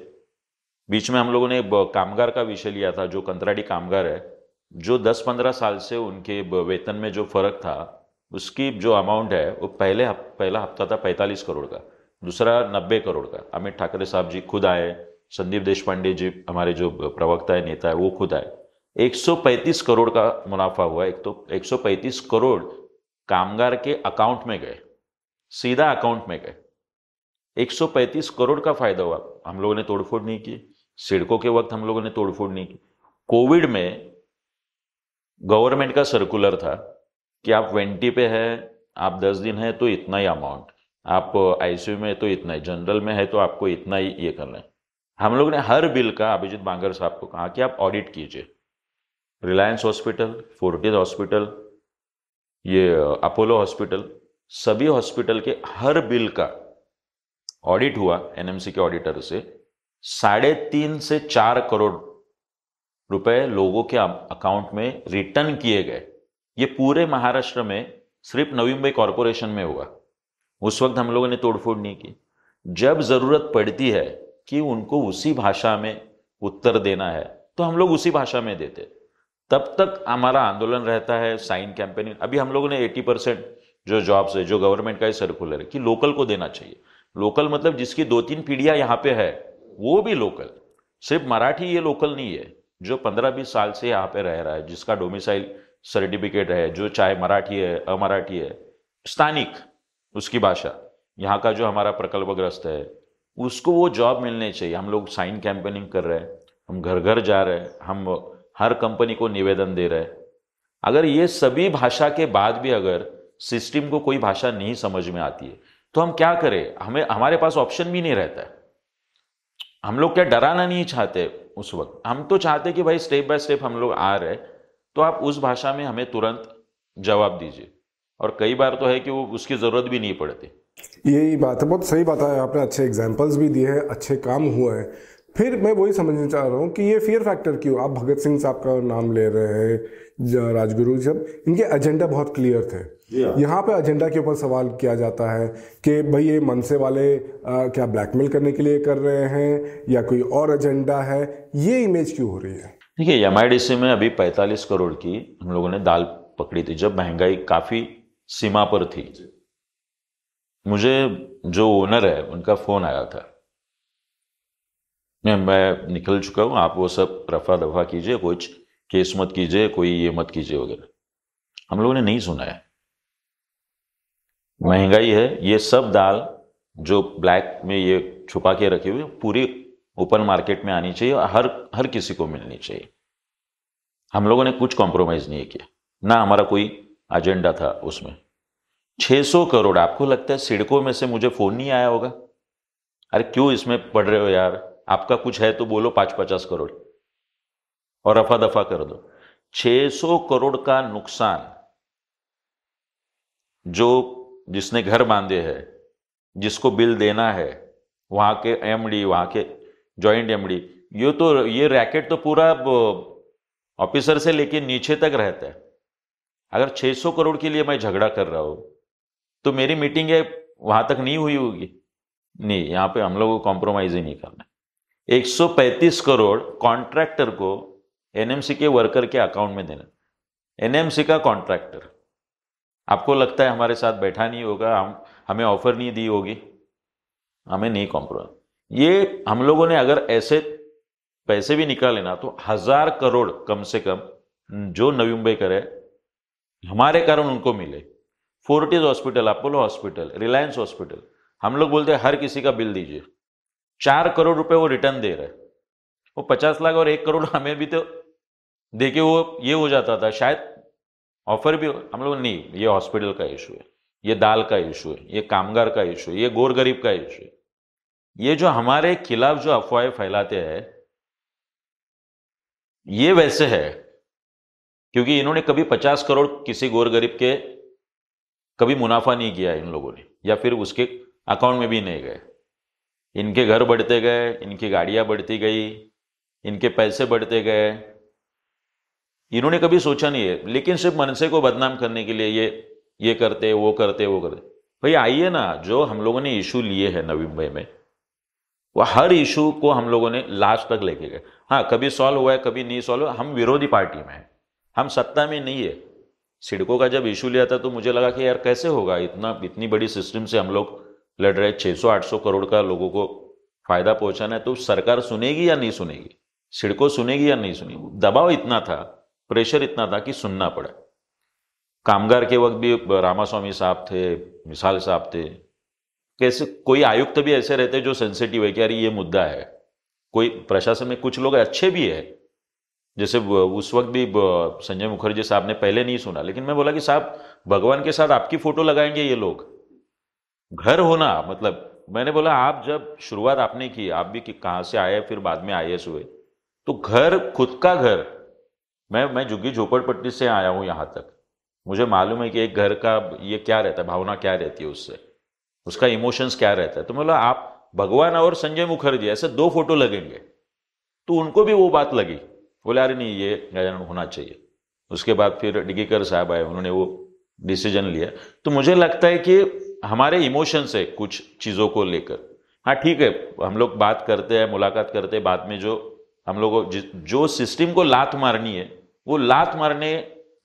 बीच में हम लोगों ने कामगार का विषय लिया था, जो कंत्राटी कामगार है, जो 10-15 साल से उनके वेतन में जो फर्क था, उसकी जो अमाउंट है वो पहला हफ्ता था 45 करोड़ का, दूसरा 90 करोड़ का। अमित ठाकरे साहब जी खुद आए, संदीप देशपांडे जी हमारे जो प्रवक्ता है, नेता है, वो खुद आए। 135 करोड़ का मुनाफा हुआ। एक तो 135 करोड़ कामगार के अकाउंट में गए, सीधा अकाउंट में गए। 135 करोड़ का फायदा हुआ। हम लोगों ने तोड़फोड़ नहीं की, सिडको के वक्त हम लोगों ने तोड़फोड़ नहीं की। कोविड में गवर्नमेंट का सर्कुलर था कि आप 20 पे है, आप 10 दिन है तो इतना ही अमाउंट, आप आईसीयू में है तो इतना ही, जनरल में है तो आपको इतना ही ये करना है। हम लोग ने हर बिल का अभिजीत बांगर साहब को कहा कि आप ऑडिट कीजिए। रिलायंस हॉस्पिटल, फोर्टिस हॉस्पिटल, ये अपोलो हॉस्पिटल, सभी हॉस्पिटल के हर बिल का ऑडिट हुआ एनएमसी के ऑडिटर से। 3.5 से 4 करोड़ रुपए लोगों के अकाउंट में रिटर्न किए गए। ये पूरे महाराष्ट्र में सिर्फ नवी मुंबई कॉरपोरेशन में हुआ। उस वक्त हम लोगों ने तोड़फोड़ नहीं की। जब जरूरत पड़ती है कि उनको उसी भाषा में उत्तर देना है तो हम लोग उसी भाषा में देते, तब तक हमारा आंदोलन रहता है, साइन कैंपेनिंग। अभी हम लोगों ने 80% जो जॉब्स है, जो गवर्नमेंट का ही सर्कुलर है कि लोकल को देना चाहिए। लोकल मतलब जिसकी 2-3 पीढ़ियां यहाँ पे है वो भी लोकल, सिर्फ मराठी ये लोकल नहीं है। जो 15-20 साल से यहाँ पे रह रहा है, जिसका डोमिसाइल सर्टिफिकेट है, जो चाहे मराठी है, अमराठी है, स्थानिक उसकी भाषा, यहाँ का जो हमारा प्रकल्पग्रस्त है, उसको वो जॉब मिलनी चाहिए। हम लोग साइन कैंपेनिंग कर रहे हैं, हम घर घर जा रहे हैं, हम हर कंपनी को निवेदन दे रहे हैं। अगर ये सभी भाषा के बाद भी अगर सिस्टम को कोई भाषा नहीं समझ में आती है तो हम क्या करें? हमारे पास ऑप्शन भी नहीं रहता है। हम लोग क्या डराना नहीं चाहते उस वक्त, हम तो चाहते कि भाई स्टेप बाय स्टेप हम लोग आ रहे, तो आप उस भाषा में हमें तुरंत जवाब दीजिए। और कई बार तो है कि वो उसकी जरूरत भी नहीं पड़ती। यही बात है, बहुत सही बात है आपने, अच्छे एग्जाम्पल्स भी दिए हैं, अच्छे काम हुए हैं। फिर मैं वही समझना चाह रहा हूँ कि ये फियर फैक्टर क्यों? आप भगत सिंह साहब का नाम ले रहे हैं, राजगुरु, जब इनके एजेंडा बहुत क्लियर थे, यहाँ पे एजेंडा के ऊपर सवाल किया जाता है कि भाई ये मनसे वाले क्या ब्लैकमेल करने के लिए कर रहे हैं या कोई और एजेंडा है? ये इमेज क्यों हो रही है? देखिए, एमआईडीसी में अभी 45 करोड़ की हम लोगों ने दाल पकड़ी थी, जब महंगाई काफी सीमा पर थी। मुझे जो ओनर है उनका फोन आया था, मैं निकल चुका हूँ, आप वो सब रफा दफा कीजिए, कुछ केस मत कीजिए, कोई ये मत कीजिए वगैरह। हम लोगों ने नहीं सुना है। महंगाई है, ये सब दाल जो ब्लैक में ये छुपा के रखी हुई पूरी ओपन मार्केट में आनी चाहिए और हर किसी को मिलनी चाहिए। हम लोगों ने कुछ कॉम्प्रोमाइज नहीं किया, ना हमारा कोई एजेंडा था उसमें। 600 करोड़, आपको लगता है सिडको में से मुझे फोन नहीं आया होगा? अरे क्यों इसमें पढ़ रहे हो यार, आपका कुछ है तो बोलो 50 करोड़ और रफा दफा कर दो। 600 करोड़ का नुकसान जो जिसने घर बांधे हैं, जिसको बिल देना है, वहां के एमडी, वहां के जॉइंट एमडी, ये रैकेट तो पूरा ऑफिसर से लेके नीचे तक रहता है। अगर 600 करोड़ के लिए मैं झगड़ा कर रहा हूं तो मेरी मीटिंग है वहां तक नहीं हुई होगी? नहीं, यहां पे हम लोग को कॉम्प्रोमाइज ही नहीं करना। 135 करोड़ कॉन्ट्रैक्टर को एनएमसी के वर्कर के अकाउंट में देना। एनएमसी का कॉन्ट्रैक्टर, आपको लगता है हमारे साथ बैठा नहीं होगा, हमें ऑफर नहीं दी होगी? हमें नहीं कॉम्प्रोमाइज। ये हम लोगों ने अगर ऐसे पैसे भी निकाले ना तो 1000 करोड़ कम से कम जो नवी मुंबई करे हमारे कारण उनको मिले। Fortis hospital, Apollo hospital, Reliance hospital, हम लोग बोलते हैं हर किसी का बिल दीजिए, 4 करोड़ रुपए वो रिटर्न दे रहे हैं। वो 50 लाख और 1 करोड़ हमें भी तो देके वो ये हो जाता था, शायद ऑफर भी हम लोग नहीं, ये हॉस्पिटल का इशू है, ये दाल का इशू है, ये कामगार का इशू है, ये गोर गरीब का इशू है। ये जो हमारे खिलाफ जो अफवाहें फैलाते हैं ये वैसे है क्योंकि इन्होंने कभी 50 करोड़ किसी गोर गरीब के कभी मुनाफा नहीं किया इन लोगों ने, या फिर उसके अकाउंट में भी नहीं गए। इनके घर बढ़ते गए, इनकी गाड़ियां बढ़ती गई, इनके पैसे बढ़ते गए, इन्होंने कभी सोचा नहीं है। लेकिन सिर्फ मनसे को बदनाम करने के लिए ये करते वो करते वो करते। भाई आइए ना, जो हम लोगों ने इशू लिए हैं नवी मुंबई में, वो हर इशू को हम लोगों ने लास्ट तक लेके गए। हाँ, कभी सॉल्व हुआ है, कभी नहीं सॉल्व हुआ। हम विरोधी पार्टी में हैं, हम सत्ता में नहीं है। सिडको का जब इशू लिया था तो मुझे लगा कि यार कैसे होगा, इतनी बड़ी सिस्टम से हम लोग लड़ रहे, 600-800 करोड़ का लोगों को फायदा पहुंचाना है, तो सरकार सुनेगी या नहीं सुनेगी, सिडको सुनेगी या नहीं सुनेगी। दबाव इतना था, प्रेशर इतना था कि सुनना पड़ा। कामगार के वक्त भी रामास्वामी साहब थे, मिसाल साहब थे, कैसे कोई आयुक्त भी ऐसे रहते जो सेंसिटिव है कि यार ये मुद्दा है। कोई प्रशासन में कुछ लोग अच्छे भी है, जैसे उस वक्त भी संजय मुखर्जी साहब ने पहले नहीं सुना, लेकिन मैं बोला कि साहब भगवान के साथ आपकी फोटो लगाएंगे ये लोग, घर होना मतलब। मैंने बोला आप जब शुरुआत आपने की, आप भी कहाँ से आए, फिर बाद में IAS हुए, तो घर, खुद का घर, मैं झुग्गी झोपड़पट्टी से आया हूं यहां तक, मुझे मालूम है कि एक घर का ये क्या रहता है, भावना क्या रहती है, उससे उसका इमोशंस क्या रहता है। तो मैं बोला आप भगवान और संजय मुखर्जी ऐसे 2 फोटो लगेंगे, तो उनको भी वो बात लगी, बोले अरे नहीं ये गजानन होना चाहिए। उसके बाद फिर डिगीकर साहब आए, उन्होंने वो डिसीजन लिया। तो मुझे लगता है कि हमारे इमोशंस है कुछ चीज़ों को लेकर। हाँ ठीक है, हम लोग बात करते हैं, मुलाकात करते हैं, बाद में जो हम लोगों को जो सिस्टम को लात मारनी है, वो लात मारने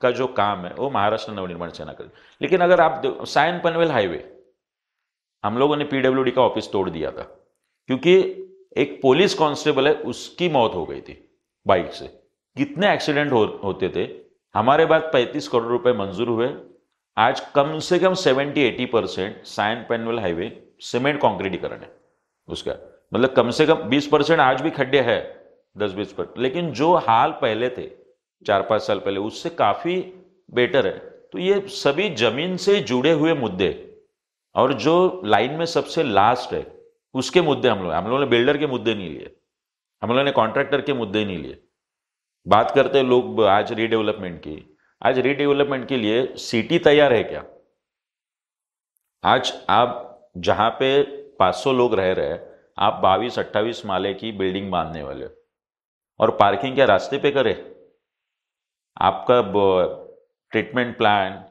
का जो काम है वो महाराष्ट्र नवनिर्माण सेना करे। लेकिन अगर आप सायन पनवेल हाईवे, हम लोगों ने PWD का ऑफिस तोड़ दिया था क्योंकि एक पुलिस कांस्टेबल है, उसकी मौत हो गई थी बाइक से। कितने एक्सीडेंट होते थे। हमारे बाद 35 करोड़ रुपए मंजूर हुए। आज कम से कम 70-80% सायन पनवेल हाईवे सीमेंट कॉन्क्रीटीकरण है उसका, मतलब कम से कम 20% आज भी खड्डे हैं, 10-20%, लेकिन जो हाल पहले थे 4-5 साल पहले उससे काफी बेटर है। तो ये सभी जमीन से जुड़े हुए मुद्दे, और जो लाइन में सबसे लास्ट है उसके मुद्दे हम लोगों ने बिल्डर के मुद्दे नहीं लिए, हम लोगों ने कॉन्ट्रैक्टर के मुद्दे नहीं लिए। बात करते लोग आज रीडेवलपमेंट की, आज रीडेवलपमेंट के लिए सिटी तैयार है क्या? आज आप जहां पे 500 लोग रह रहे हैं, आप 22-28 माले की बिल्डिंग बांधने वाले, और पार्किंग क्या रास्ते पे करे? आपका ट्रीटमेंट प्लान,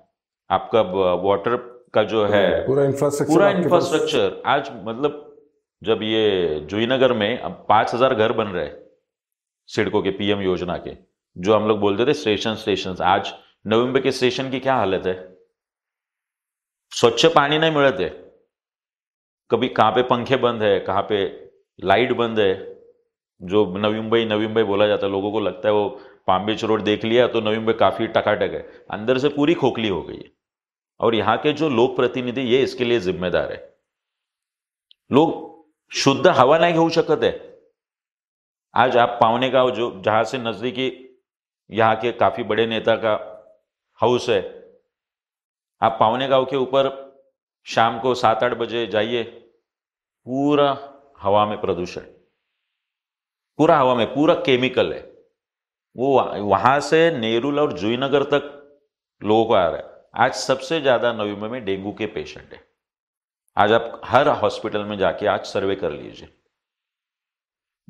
आपका वाटर का जो है पूरा इंफ्रास्ट्रक्चर आज, मतलब जब ये जुईनगर में अब 5000 घर बन रहे हैं सिडको के PM योजना के, जो हम लोग बोलते थे स्टेशन, आज नवी मुंबई के स्टेशन की क्या हालत है? स्वच्छ पानी नहीं मिलते, कभी कहाँ पे पंखे बंद है, कहाँ पे लाइट बंद है। जो नवी मुंबई बोला जाता है, लोगों को लगता है वो पाम बीच रोड देख लिया तो नवी मुंबई काफी टकाटक है, अंदर से पूरी खोखली हो गई है। और यहाँ के जो लोक प्रतिनिधि ये इसके लिए जिम्मेदार है। लोग शुद्ध हवा नाही घेऊ शकत आहे। आज आप पावने गांव जो जहां से नजदीकी यहाँ के काफी बड़े नेता का हाउस है, आप पावने गांव के ऊपर शाम को 7-8 बजे जाइए, पूरा हवा में प्रदूषण, पूरा हवा में पूरा केमिकल है। वो वहां से नेरुल और जुईनगर तक लोगों को आ रहा है। आज सबसे ज्यादा नवी मुंबई में डेंगू के पेशेंट है। आज आप हर हॉस्पिटल में जाके आज सर्वे कर लीजिए।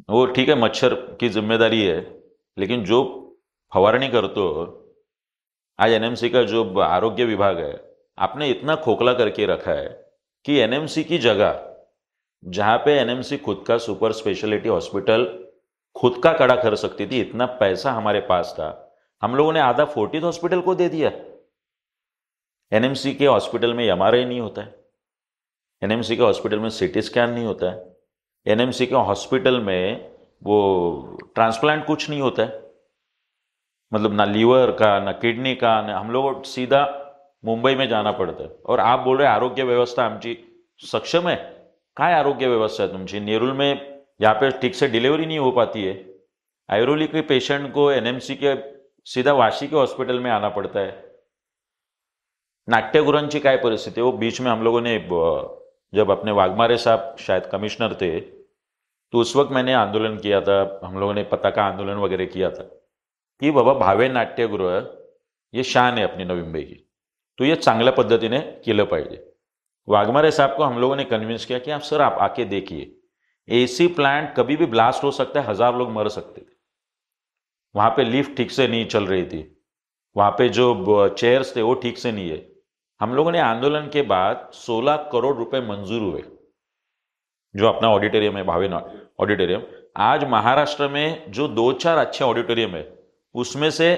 वो ठीक है, मच्छर की जिम्मेदारी है, लेकिन जो फवारणी करतो, आज एनएमसी का जो आरोग्य विभाग है, आपने इतना खोखला करके रखा है कि एनएमसी की जगह, जहां पे एनएमसी खुद का सुपर स्पेशलिटी हॉस्पिटल खुद का खड़ा कर सकती थी, इतना पैसा हमारे पास था, हम लोगों ने आधा फोर्टिस हॉस्पिटल को दे दिया। एनएमसी के हॉस्पिटल में एमआरआई नहीं होता है, एनएमसी के हॉस्पिटल में सीटी स्कैन नहीं होता है, एनएमसी के हॉस्पिटल में वो ट्रांसप्लांट कुछ नहीं होता है, मतलब ना लीवर का, ना किडनी का, ना, हम लोग सीधा मुंबई में जाना पड़ता है। और आप बोल रहे आरोग्य व्यवस्था आमची सक्षम है? काय आरोग्य व्यवस्था है तुमची? नेरुल में यहाँ पे ठीक से डिलीवरी नहीं हो पाती है। ऐरोली के पेशेंट को एनएमसी के सीधा वाशी के हॉस्पिटल में आना पड़ता है। नाट्यगृहांची काय परिस्थिति है? वो बीच में हम लोगों ने, जब अपने वाघमारे साहब शायद कमिश्नर थे, तो उस वक्त मैंने आंदोलन किया था, हम लोगों ने पताका आंदोलन वगैरह किया था की बाबा भावे नाट्यगृह ये शान आहे अपनी नवी मुंबई की, तो ये चांगल्या पद्धतीने केलं पाहिजे। वाघमारे साहब को हम लोगों ने कन्विंस किया कि आप सर आप आके देखिए, एसी प्लांट कभी भी ब्लास्ट हो सकता है, 1000 लोग मर सकते थे। वहां पे लिफ्ट ठीक से नहीं चल रही थी, वहां पे जो चेयर्स थे वो ठीक से नहीं है। हम लोगों ने आंदोलन के बाद 16 करोड़ रुपए मंजूर हुए, जो अपना ऑडिटोरियम है भावे ऑडिटोरियम। आज महाराष्ट्र में जो 2-4 अच्छे ऑडिटोरियम है, उसमें से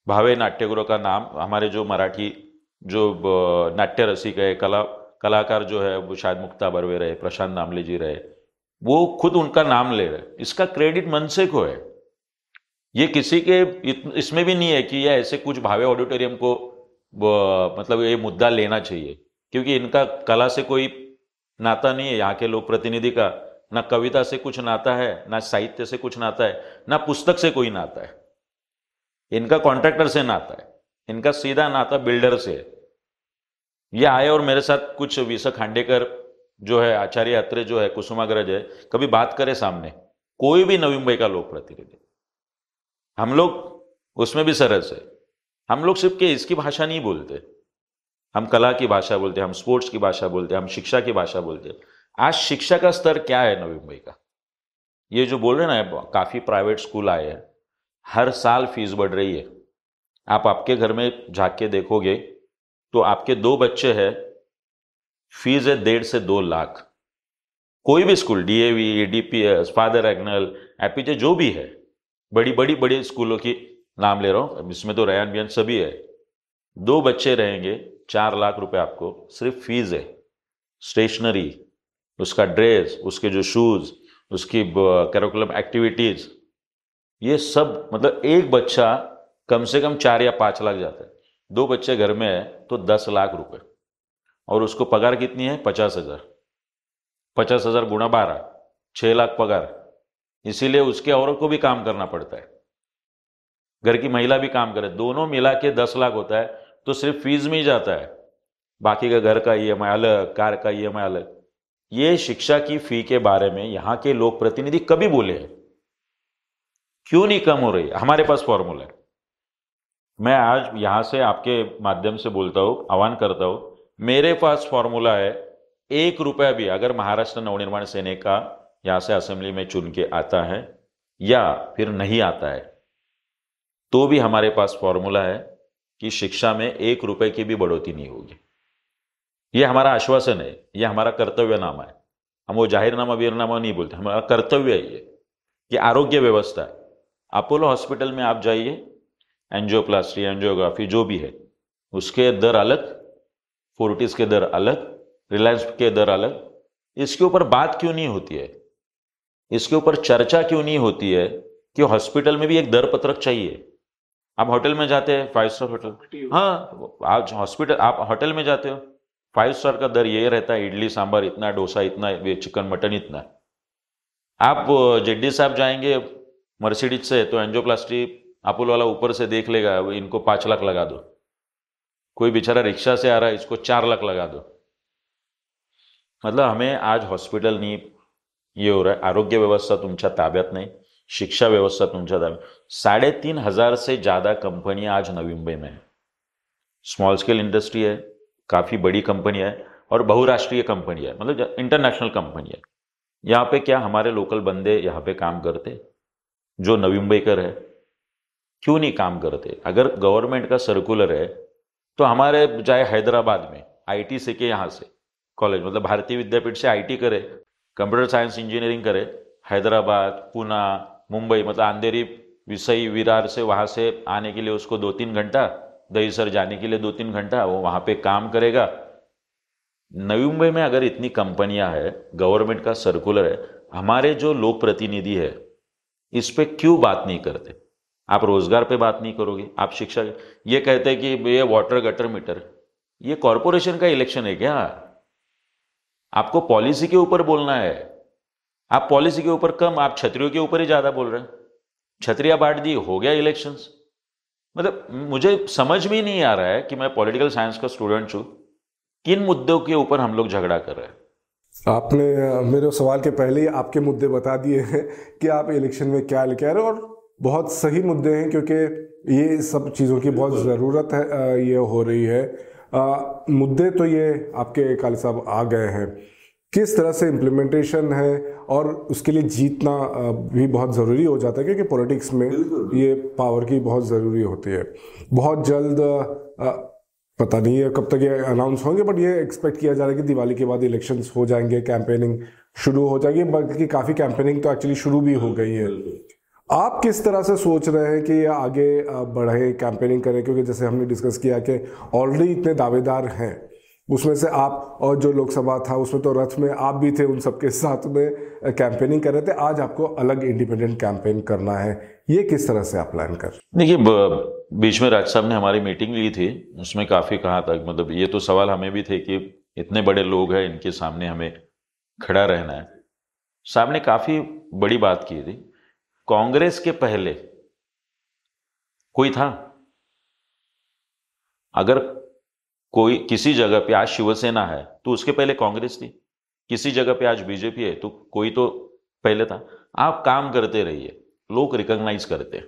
भावे नाट्यगृह का नाम, हमारे जो मराठी जो नाट्य रसिक है, कलाकार जो है, वो शायद मुक्ता बर्वे रहे, प्रशांत नामले जी रहे, वो खुद उनका नाम ले रहे। इसका क्रेडिट मनसे को है, ये किसी के इसमें भी नहीं है कि ये ऐसे कुछ भावे ऑडिटोरियम को मतलब ये मुद्दा लेना चाहिए, क्योंकि इनका कला से कोई नाता नहीं है। यहाँ के लोक प्रतिनिधि का ना कविता से कुछ नाता है, ना साहित्य से कुछ नाता है, ना पुस्तक से कोई नाता है। इनका कॉन्ट्रैक्टर से नाता है, इनका सीधा नाता बिल्डर से है। ये आए और मेरे साथ कुछ विस खांडेकर जो है, आचार्य अत्रे जो है, कुसुमाग्रज है, कभी बात करे सामने, कोई भी नवी मुंबई का लोक प्रतिनिधि, हम लोग उसमें भी सरस है। हम लोग सिर्फ के इसकी भाषा नहीं बोलते, हम कला की भाषा बोलते, हम स्पोर्ट्स की भाषा बोलते, हम शिक्षा की भाषा बोलते। आज शिक्षा का स्तर क्या है नवी मुंबई का? ये जो बोल रहे हैं ना, काफी प्राइवेट स्कूल आए हैं, हर साल फीस बढ़ रही है। आप आपके घर में झांक के देखोगे तो आपके 2 बच्चे हैं, फीस है 1.5 से 2 लाख। कोई भी school, DAV, DPS, father Agnel, APJ, जो भी है, बड़ी स्कूलों की नाम ले रहा हूं, इसमें तो रयान बियान सभी है। 2 बच्चे रहेंगे, 4 लाख रुपए आपको सिर्फ फीस है। स्टेशनरी, उसका ड्रेस, उसके जो शूज, उसकी करिकुलम एक्टिविटीज, ये सब, मतलब एक बच्चा कम से कम 4 या 5 लाख जाता है। 2 बच्चे घर में है तो 10 लाख रुपए, और उसको पगार कितनी है? 50,000। 50,000 गुणा 12, 6 लाख पगार। इसीलिए उसके औरत को भी काम करना पड़ता है, घर की महिला भी काम करे, दोनों मिला के 10 लाख होता है, तो सिर्फ फीस में ही जाता है। बाकी का घर का ईएमआई अलग, कार का ईएमआई अलग। ये शिक्षा की फी के बारे में यहाँ के लोक प्रतिनिधि कभी बोले हैं? क्यों नहीं कम हो रही? हमारे पास फॉर्मूला है। मैं आज यहां से आपके माध्यम से बोलता हूं, आह्वान करता हूं, मेरे पास फॉर्मूला है। 1 रुपया भी अगर महाराष्ट्र नवनिर्माण सेना का यहां से असेंबली में चुन के आता है या फिर नहीं आता है, तो भी हमारे पास फॉर्मूला है कि शिक्षा में 1 रुपए की भी बढ़ोतरी नहीं होगी। यह हमारा आश्वासन है, यह हमारा कर्तव्यनामा है। हम वो जाहिरनामा वीरनामा नहीं बोलते, हमारा कर्तव्य है ये कि आरोग्य व्यवस्था है। अपोलो हॉस्पिटल में आप जाइए, एंजियोप्लास्टी, एंजियोग्राफी जो भी है, उसके दर अलग, फोर्टिस के दर अलग, रिलायंस के दर अलग। इसके ऊपर बात क्यों नहीं होती है? इसके ऊपर चर्चा क्यों नहीं होती है कि हॉस्पिटल में भी एक दर पत्रक चाहिए? आप होटल में जाते हैं, 5 स्टार होटल, हाँ, आज हॉस्पिटल, आप होटल में जाते हो, 5 स्टार का दर ये रहता है, इडली सांभर इतना, डोसा इतना, चिकन मटन इतना। आप जेडी साहब जाएंगे मर्सिडीज से तो एंजियोप्लास्टी अपोलो वाला ऊपर से देख लेगा, इनको 5 लाख लगा दो। कोई बेचारा रिक्शा से आ रहा है, इसको 4 लाख लगा दो। मतलब हमें आज हॉस्पिटल नहीं ये हो रहा है, आरोग्य व्यवस्था तुमच्या ताब्यात नाही, शिक्षा व्यवस्था तुमच्या ताब्यात। 3,500 से ज़्यादा कंपनियां आज नवी मुंबई में है। स्मॉल स्केल इंडस्ट्री है, काफ़ी बड़ी कंपनी है और बहुराष्ट्रीय कंपनी है, मतलब इंटरनेशनल कंपनी है। यहाँ पे क्या हमारे लोकल बंदे यहाँ पे काम करते जो नवी मुंबईकर है? क्यों नहीं काम करते? अगर गवर्नमेंट का सर्कुलर है तो हमारे जाए हैदराबाद में आईटी से के यहाँ से कॉलेज, मतलब भारतीय विद्यापीठ से आईटी करे, कंप्यूटर साइंस इंजीनियरिंग करे, हैदराबाद, पुणे, मुंबई, मतलब अंधेरी, विसई, विरार से वहाँ से आने के लिए उसको 2-3 घंटा, दहीसर जाने के लिए 2-3 घंटा, वो वहाँ पे काम करेगा। नवी मुंबई में अगर इतनी कंपनियां है, गवर्नमेंट का सर्कुलर है, हमारे जो लोक प्रतिनिधि है इस पे क्यों बात नहीं करते? आप रोजगार पे बात नहीं करोगे, आप शिक्षा, ये कहते हैं कि ये वाटर गटर मीटर, ये कॉरपोरेशन का इलेक्शन है क्या? आपको पॉलिसी के ऊपर बोलना है, आप पॉलिसी के ऊपर कम, आप छतरियों के ऊपर ही ज्यादा बोल रहे हैं। छतरियां बांट दी, हो गया इलेक्शंस। मतलब मुझे समझ में ही नहीं आ रहा है कि मैं पॉलिटिकल साइंस का स्टूडेंट हूं, किन मुद्दों के ऊपर हम लोग झगड़ा कर रहे हैं। आपने मेरे सवाल के पहले ही आपके मुद्दे बता दिए हैं कि आप इलेक्शन में क्या लेके आ रहे हो, और बहुत सही मुद्दे हैं क्योंकि ये सब चीज़ों की बहुत ज़रूरत है, ये हो रही है। मुद्दे तो ये आपके काली साहब आ गए हैं, किस तरह से इम्प्लीमेंटेशन है और उसके लिए जीतना भी बहुत ज़रूरी हो जाता है क्योंकि पॉलिटिक्स में ये पावर की बहुत ज़रूरी होती है। बहुत जल्द पता नहीं है कब तक ये अनाउंस होंगे, बट ये एक्सपेक्ट किया जा रहा है कि दिवाली के बाद इलेक्शंस हो जाएंगे, कैंपेनिंग शुरू हो जाएगी, बल्कि काफ़ी कैंपेनिंग तो एक्चुअली शुरू भी हो गई है। आप किस तरह से सोच रहे हैं कि ये आगे बढ़े, कैंपेनिंग करें? क्योंकि जैसे हमने डिस्कस किया कि ऑलरेडी इतने दावेदार हैं, उसमें से आप और जो लोकसभा था उसमें तो रथ में आप भी थे, उन सबके साथ में कैंपेनिंग कर रहे थे। आज आपको अलग इंडिपेंडेंट कैंपेन करना है, ये किस तरह से आप प्लान कर? देखिए, बीच में राज साहब ने हमारी मीटिंग ली थी, उसमें काफ़ी कहा था, मतलब ये तो सवाल हमें भी थे कि इतने बड़े लोग हैं, इनके सामने हमें खड़ा रहना है। साहब ने काफ़ी बड़ी बात की थी। कांग्रेस के पहले कोई था? अगर कोई किसी जगह पे आज शिवसेना है तो उसके पहले कांग्रेस थी, किसी जगह पे आज बीजेपी है तो कोई तो पहले था। आप काम करते रहिए, लोग रिकॉग्नाइज करते हैं।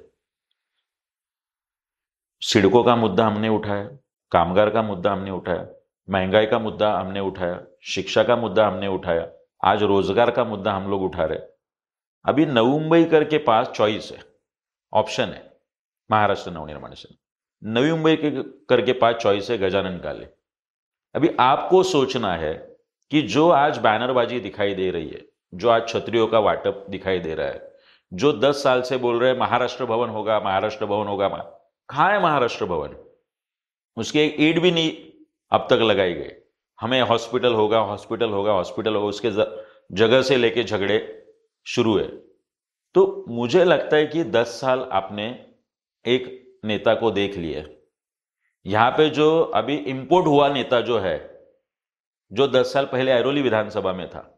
सिडको का मुद्दा हमने उठाया, कामगार का मुद्दा हमने उठाया, महंगाई का मुद्दा हमने उठाया, शिक्षा का मुद्दा हमने उठाया, आज रोजगार का मुद्दा हम लोग उठा रहे। अभी नवी मुंबई के पास चॉइस है, ऑप्शन है, महाराष्ट्र नवनिर्माण सेना। नवी मुंबई के पास चॉइस है गजानन काले। अभी आपको सोचना है कि जो आज बैनरबाजी दिखाई दे रही है, जो आज छतरियों का वाटप दिखाई दे रहा है, जो 10 साल से बोल रहे हैं महाराष्ट्र भवन होगा, महाराष्ट्र भवन होगा, कहाँ है महाराष्ट्र भवन? उसकी एक ईंट भी नहीं अब तक लगाई गई। हमें हॉस्पिटल होगा, हॉस्पिटल होगा, हॉस्पिटल होगा, उसके जगह से लेके झगड़े शुरू है। तो मुझे लगता है कि 10 साल आपने एक नेता को देख लिया। यहां पे जो अभी इंपोर्ट हुआ नेता जो है, जो 10 साल पहले ऐरोली विधानसभा में था,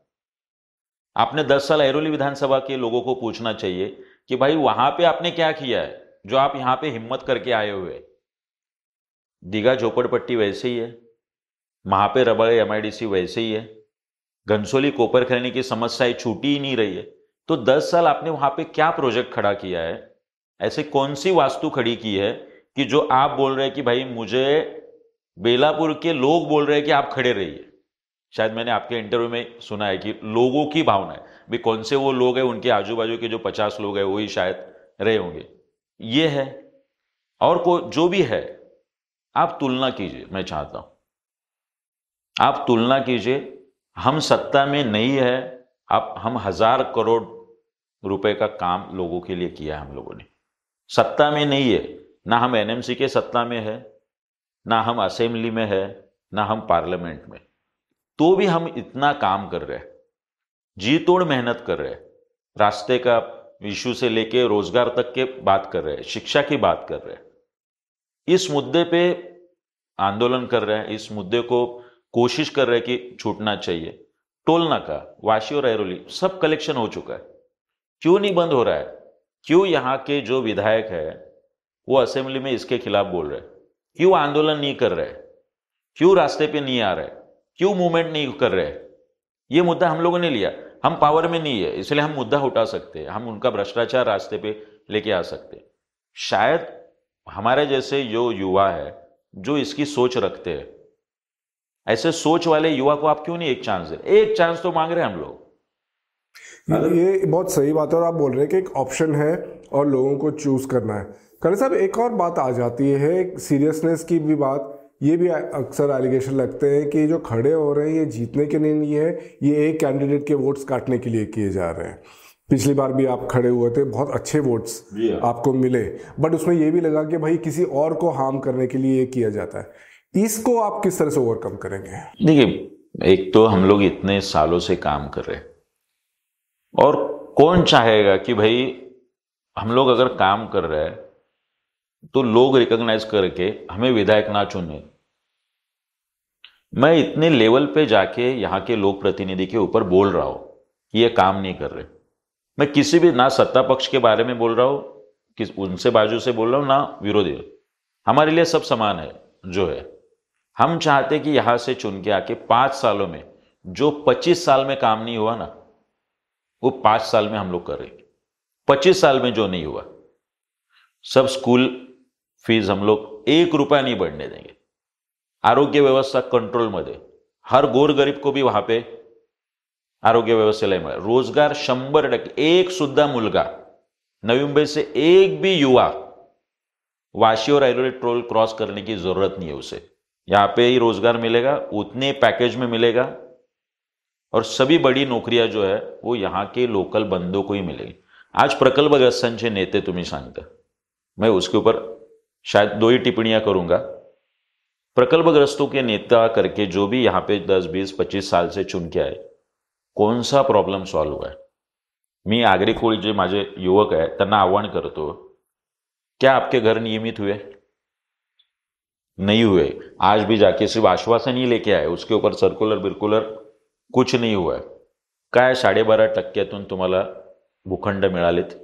आपने 10 साल ऐरोली विधानसभा के लोगों को पूछना चाहिए कि भाई वहां पे आपने क्या किया है जो आप यहां पे हिम्मत करके आए हुए। दीघा झोपड़पट्टी वैसे ही है, वहां पे रबड़े एमआईडीसी वैसे ही है, घनसोली कोपर खरीदने की समस्या छूटी ही नहीं रही है। तो 10 साल आपने वहां पे क्या प्रोजेक्ट खड़ा किया है? ऐसे कौन सी वास्तु खड़ी की है कि जो आप बोल रहे हैं कि भाई मुझे बेलापुर के लोग बोल रहे हैं कि आप खड़े रहिए? शायद मैंने आपके इंटरव्यू में सुना है कि लोगों की भावना है, भाई कौन से वो लोग हैं, उनके आजू बाजू के जो 50 लोग हैं वही शायद रहे होंगे। ये है, और जो भी है, आप तुलना कीजिए। मैं चाहता हूं आप तुलना कीजिए। हम सत्ता में नहीं है, अब हम 1000 करोड़ रुपए का काम लोगों के लिए किया है हम लोगों ने। सत्ता में नहीं है, ना हम एनएमसी के सत्ता में है, ना हम असेंबली में है, ना हम पार्लियामेंट में, तो भी हम इतना काम कर रहे हैं, जी तोड़ मेहनत कर रहे हैं, रास्ते का इशू से लेके रोजगार तक के बात कर रहे हैं, शिक्षा की बात कर रहे हैं, इस मुद्दे पे आंदोलन कर रहे हैं, इस मुद्दे को कोशिश कर रहे कि छूटना चाहिए। टोल नाका, वाशी और ऐरोली सब कलेक्शन हो चुका है, क्यों नहीं बंद हो रहा है? क्यों यहाँ के जो विधायक है वो असेंबली में इसके खिलाफ बोल रहे हैं? क्यों आंदोलन नहीं कर रहे? क्यों रास्ते पे नहीं आ रहे? क्यों मूवमेंट नहीं कर रहे? ये मुद्दा हम लोगों ने लिया। हम पावर में नहीं है इसलिए हम मुद्दा उठा सकते हैं, हम उनका भ्रष्टाचार रास्ते पे लेके आ सकते हैं। शायद हमारे जैसे जो युवा है जो इसकी सोच रखते हैं, ऐसे सोच वाले युवा को आप क्यों नहीं एक चांस दे? एक चांस तो मांग रहे हैं हम लोग। ये बहुत सही बात है और आप बोल रहे हैं कि एक ऑप्शन है और लोगों को चूज करना है। खरे साहब, एक और बात आ जाती है सीरियसनेस की भी बात। ये भी अक्सर एलिगेशन लगते हैं कि जो खड़े हो रहे हैं ये जीतने के लिए नहीं है, ये एक कैंडिडेट के वोट्स काटने के लिए किए जा रहे हैं। पिछली बार भी आप खड़े हुए थे, बहुत अच्छे वोट्स आपको मिले, बट उसमें ये भी लगा कि भाई किसी और को हार्म करने के लिए ये किया जाता है। इसको आप किस तरह से ओवरकम करेंगे? देखिए, एक तो हम लोग इतने सालों से काम कर रहे हैं और कौन चाहेगा कि भाई हम लोग अगर काम कर रहे हैं तो लोग रिकॉग्नाइज करके हमें विधायक ना चुने। मैं इतने लेवल पे जाके यहाँ के लोक प्रतिनिधि के ऊपर बोल रहा हूं कि ये काम नहीं कर रहे। मैं किसी भी ना सत्ता पक्ष के बारे में बोल रहा हूं कि उनसे बाजू से बोल रहा हूं, ना विरोधी। हमारे लिए सब समान है जो है। हम चाहते कि यहां से चुन के आके 5 सालों में जो 25 साल में काम नहीं हुआ ना, वो 5 साल में हम लोग करेंगे। 25 साल में जो नहीं हुआ, सब स्कूल फीस हम लोग 1 रुपया नहीं बढ़ने देंगे। आरोग्य व्यवस्था कंट्रोल मध्ये, हर गोरगरीब को भी वहां पे आरोग्य व्यवस्थेला मिळेल। रोजगार 100%। एक सुद्धा मुलगा नवी मुंबई से एक भी युवा वाशी और ऐरोली टोल क्रॉस करने की जरूरत नहीं है उसे। यहां पे ही रोजगार मिलेगा, उतने पैकेज में मिलेगा और सभी बड़ी नौकरियां जो है वो यहाँ के लोकल बंदों को ही मिलेगी। आज प्रकल्पग्रस्तांचे नेते तुम्ही सांगता, मैं उसके ऊपर शायद 2 ही टिप्पणियां करूंगा। प्रकल्पग्रस्तों के नेता करके जो भी यहाँ पे 10, 20, 25 साल से चुन के आए, कौन सा प्रॉब्लेम सॉल्व हुआ है? मी आगरी कोळी जे माझे युवक आहे त्यांना आव्हान करतो, क्या आपके घर नियमित हुए? नहीं हुए। आज भी जाके सिर्फ आश्वासन ही लेके आए, उसके ऊपर सर्कुलर बिरकुलर कुछ नहीं हुआ है। काय 12.5% तुम्हाला भूखंड मिळालेत?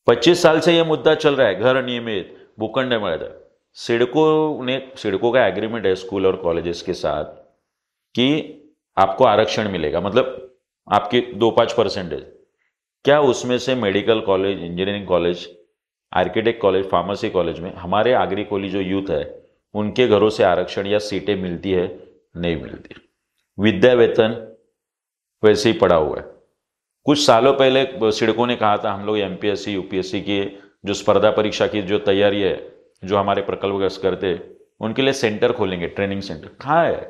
25 साल से यह मुद्दा चल रहा है, घर नियमित, भूखंड मिला। सिडको का एग्रीमेंट है स्कूल और कॉलेजेस के साथ कि आपको आरक्षण मिलेगा, मतलब आपकी 2-5%। क्या उसमें से medical college, engineering college, architect college, pharmacy college में हमारे आगरी कोली जो यूथ है उनके घरों से आरक्षण या सीटें मिलती है? नहीं मिलती। विद्या वेतन वैसे ही पड़ा हुआ है। कुछ सालों पहले सिडको ने कहा था हम लोग एमपीएससी यूपीएससी की जो स्पर्धा परीक्षा की जो तैयारी है, जो हमारे प्रकल्पग्रस्त करते उनके लिए सेंटर खोलेंगे, ट्रेनिंग सेंटर। कहाँ है?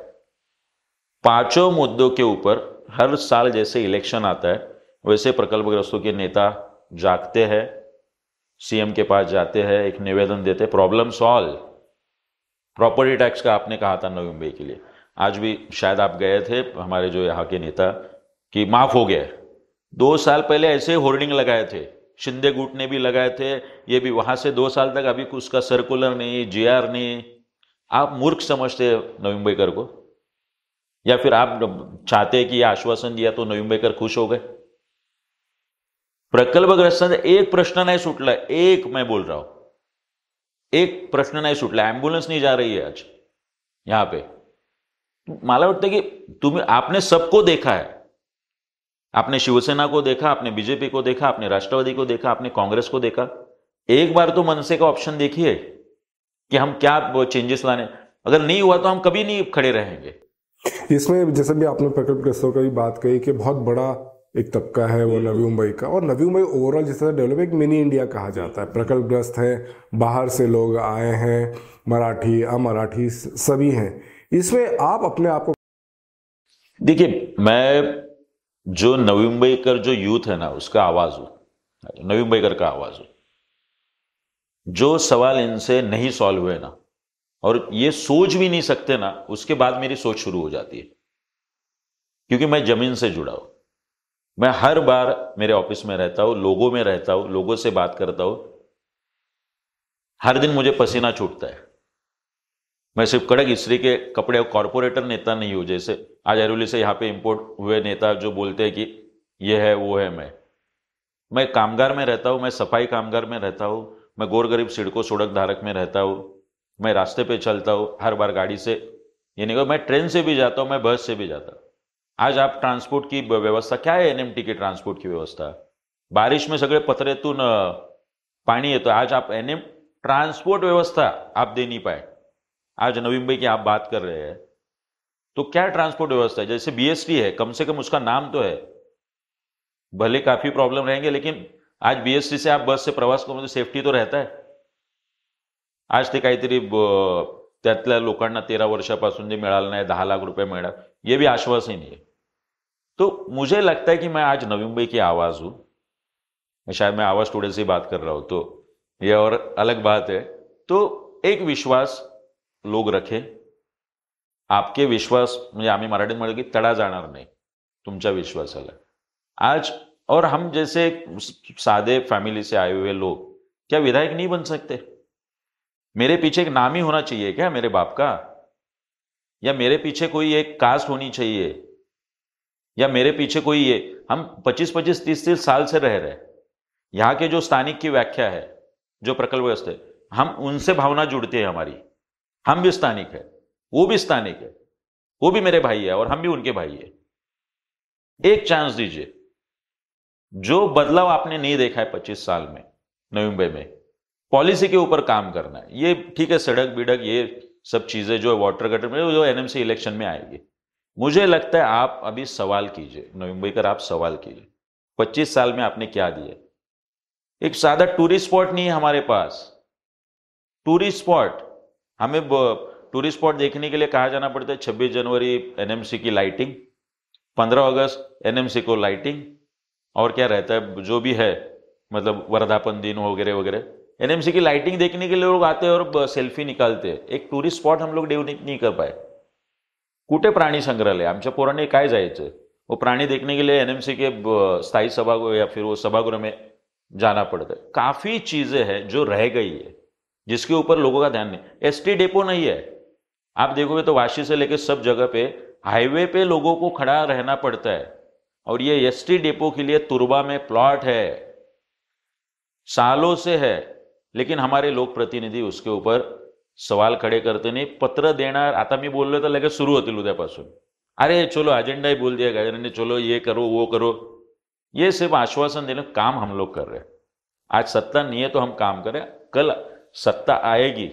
5 मुद्दों के ऊपर हर साल जैसे इलेक्शन आता है वैसे प्रकल्पग्रस्तों के नेता जागते हैं, सीएम के पास जाते हैं, एक निवेदन देते, प्रॉब्लम सॉल्व। प्रॉपर्टी टैक्स का आपने कहा था नवी मुंबई के लिए, आज भी शायद आप गए थे, हमारे जो यहाँ के नेता, कि माफ हो गया। 2 साल पहले ऐसे होर्डिंग लगाए थे, शिंदे गुट ने भी लगाए थे, ये भी। वहां से 2 साल तक अभी उसका सर्कुलर नहीं, जीआर नहीं। आप मूर्ख समझते नवी मुंबईकर को, या फिर आप चाहते हैं कि यह आश्वासन दिया तो नवी मुंबईकर खुश हो गए? प्रकल्पग्रस्तांचा एक प्रश्न नहीं सुटला, एक मैं बोल रहा हूं, एक प्रश्न नहीं सुटला। एम्बुलेंस नहीं जा रही है आज यहां पे। मला वाटतं की तुम्ही, आपने सबको देखा है। आपने शिवसेना को देखा, आपने बीजेपी को देखा, आपने राष्ट्रवादी को देखा, आपने कांग्रेस को देखा। एक बार तो मनसे का ऑप्शन देखिए कि हम क्या चेंजेस लाने। अगर नहीं हुआ तो हम कभी नहीं खड़े रहेंगे। इसमें जैसे भी आपने प्रकल्पग्रस्तों की बात कही कि बहुत बड़ा एक तबका है वो नवी मुंबई का, और नवी मुंबई ओवरऑल जिस तरह डेवलप, एक मिनी इंडिया कहा जाता है। प्रकल्पग्रस्त हैं, बाहर से लोग आए हैं, मराठी अमराठी सभी हैं। इसमें आप अपने आप को देखिए, मैं जो नवी मुंबईकर जो यूथ है ना उसका आवाज हूं, नवी मुंबईकर का आवाज हूं। जो सवाल इनसे नहीं सॉल्व हुए ना, और ये सोच भी नहीं सकते ना, उसके बाद मेरी सोच शुरू हो जाती है। क्योंकि मैं जमीन से जुड़ा हूं। मैं हर बार मेरे ऑफिस में रहता हूं, लोगों में रहता हूं, लोगों से बात करता हूं, हर दिन मुझे पसीना छूटता है। मैं सिर्फ कड़क इस्त्री के कपड़े और कॉरपोरेटर नेता नहीं हूँ, जैसे आज ऐरोली से यहाँ पे इंपोर्ट हुए नेता जो बोलते हैं कि ये है वो है। मैं कामगार में रहता हूँ, मैं सफाई कामगार में रहता हूँ, मैं गोरगरीब सिड़को सड़क धारक में रहता हूँ, मैं रास्ते पे चलता हूँ, हर बार गाड़ी से, ये नहीं, मैं ट्रेन से भी जाता हूँ, मैं बस से भी जाता हूँ। आज आप ट्रांसपोर्ट की व्यवस्था क्या है? एनएमटी की ट्रांसपोर्ट की व्यवस्था, बारिश में सगळे पत्रेतून पाणी येतं, आज आप एनएम ट्रांसपोर्ट व्यवस्था आप दे नहीं पाए। आज नवी मुंबई की आप बात कर रहे हैं, तो क्या ट्रांसपोर्ट व्यवस्था है? जैसे बीएसटी है, कम से कम उसका नाम तो है, भले काफी प्रॉब्लम रहेंगे, लेकिन आज बीएसटी से आप बस से प्रवास करून सेफ्टी तो रहता है। आज ते काहीतरी त्यातल्या लोकांना 13 वर्षापासून जे मिळालं नाही, 10 लाख रुपये मिळणार, ये भी आश्वासन नहीं है। तो मुझे लगता है कि मैं आज नवी मुंबई की आवाज हूं, शायद मैं आवाज टुडे से बात कर रहा हूं, तो यह और अलग बात है। तो एक विश्वास लोग रखे, आपके विश्वास म्हणजे आम्ही मराठीत म्हणतो की तडा जाणार नाही तुमच्या विश्वासाला आज। और हम जैसे सादे फैमिली से आए हुए लोग क्या विधायक नहीं बन सकते? मेरे पीछे एक नाम ही होना चाहिए क्या मेरे बाप का, या मेरे पीछे कोई एक कास्ट होनी चाहिए, या मेरे पीछे कोई ये, हम 25-25 30-30 साल से रह रहे, यहाँ के जो स्थानिक की व्याख्या है, जो प्रकल्पग्रस्त है, हम उनसे भावना जुड़ती है हमारी। हम भी स्थानिक है, वो भी स्थानिक है, वो भी मेरे भाई है और हम भी उनके भाई है। एक चांस दीजिए। जो बदलाव आपने नहीं देखा है 25 साल में नवी मुंबई में, पॉलिसी के ऊपर काम करना है, ये ठीक है, सड़क बिड़क ये सब चीजें जो वाटर गटर में जो एनएमसी इलेक्शन में आएगी, मुझे लगता है आप अभी सवाल कीजिए, नवी मुंबई कर आप सवाल कीजिए, 25 साल में आपने क्या दिया? एक सादा टूरिस्ट स्पॉट नहीं है हमारे पास। टूरिस्ट स्पॉट, हमें टूरिस्ट स्पॉट देखने के लिए कहा जाना पड़ता है 26 जनवरी एनएमसी की लाइटिंग, 15 अगस्त एनएमसी को लाइटिंग, और क्या रहता है जो भी है, मतलब वर्धापन दिन वगैरह वगैरह, एनएमसी की लाइटिंग देखने के लिए लोग आते हैं और सेल्फी निकालते हैं। एक टूरिस्ट स्पॉट हम लोग डेव्हलप नहीं कर पाए। कुठे प्राणी संग्रहालय? आमच्या पोरांनी काय जायचं, वो प्राणी देखने के लिए एनएमसी के स्थायी सभागृह या फिर वो सभागृह में जाना पड़ता है। काफी चीजें हैं जो रह गई है, जिसके ऊपर लोगों का ध्यान नहीं। एसटी डेपो नहीं है, आप देखोगे तो वाशी से लेकर सब जगह पे हाईवे पे लोगों को खड़ा रहना पड़ता है, और ये एसटी डेपो के लिए तुरबा में प्लॉट है, सालों से है, लेकिन हमारे लोक प्रतिनिधि उसके ऊपर सवाल खड़े करते नहीं। पत्र देणार, आता मी बोललो तर लगेच सुरू होतील उद्यापासून, अरे चलो अजेंडा ही बोल दिया गया, चलो ये करो वो करो। ये सिर्फ आश्वासन देने काम हम लोग कर रहे हैं। आज सत्ता नहीं है तो हम काम करें, कल सत्ता आएगी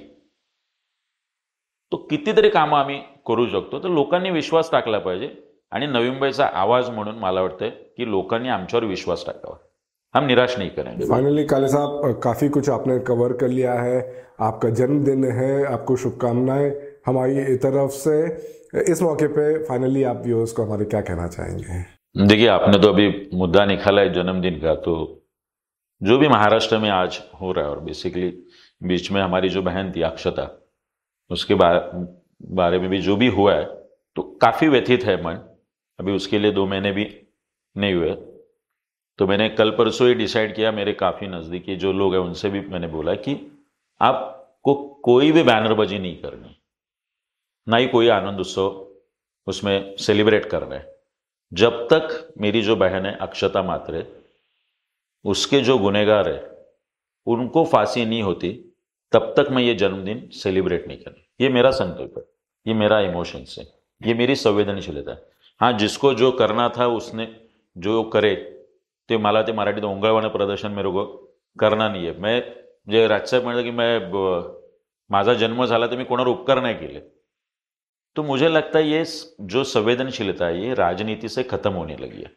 तो कितीतरी कामं आम्ही करू शकतो। तर लोकांनी विश्वास टाकला पाहिजे, आणि नवी मुंबईचा आवाज म्हणून मला वाटतं की लोकांनी आमच्यावर विश्वास टाकावा, हम निराश नहीं करेंगे। फाइनली काले साहब, काफ़ी कुछ आपने कवर कर लिया है, आपका जन्मदिन है, आपको शुभकामनाएं हमारी तरफ से। इस मौके पे फाइनली आप व्यूअर्स को हमारे क्या कहना चाहेंगे? देखिए, आपने तो अभी मुद्दा निकाला है जन्मदिन का, तो जो भी महाराष्ट्र में आज हो रहा है, और बेसिकली बीच में हमारी जो बहन थी अक्षता, उसके बारे में भी जो भी हुआ है, तो काफ़ी व्यथित है मन। अभी उसके लिए 2 महीने भी नहीं हुए, तो मैंने कल परसों ही डिसाइड किया, मेरे काफ़ी नज़दीकी जो लोग हैं उनसे भी मैंने बोला कि आपको कोई भी बैनरबाजी नहीं करनी, ना ही कोई आनंद उत्सव उसमें सेलिब्रेट करना है। जब तक मेरी जो बहन है अक्षता मात्रे, उसके जो गुनहगार है उनको फांसी नहीं होती, तब तक मैं ये जन्मदिन सेलिब्रेट नहीं करना। ये मेरा संकल्प है, ये मेरा इमोशंस है, ये मेरी संवेदनशीलता है। हाँ, जिसको जो करना था उसने जो करे, ते मला ते मराठीत ओंगळवाणं प्रदर्शन मेरे को करना नहीं है। मैं जे राजसाहेब म्हणलं की मैं माझा जन्म झाला तर मी कोणावर उपकार नाही केले, तो मुझे लगता है ये जो संवेदनशीलता है ये राजनीति से खत्म होने लगी है।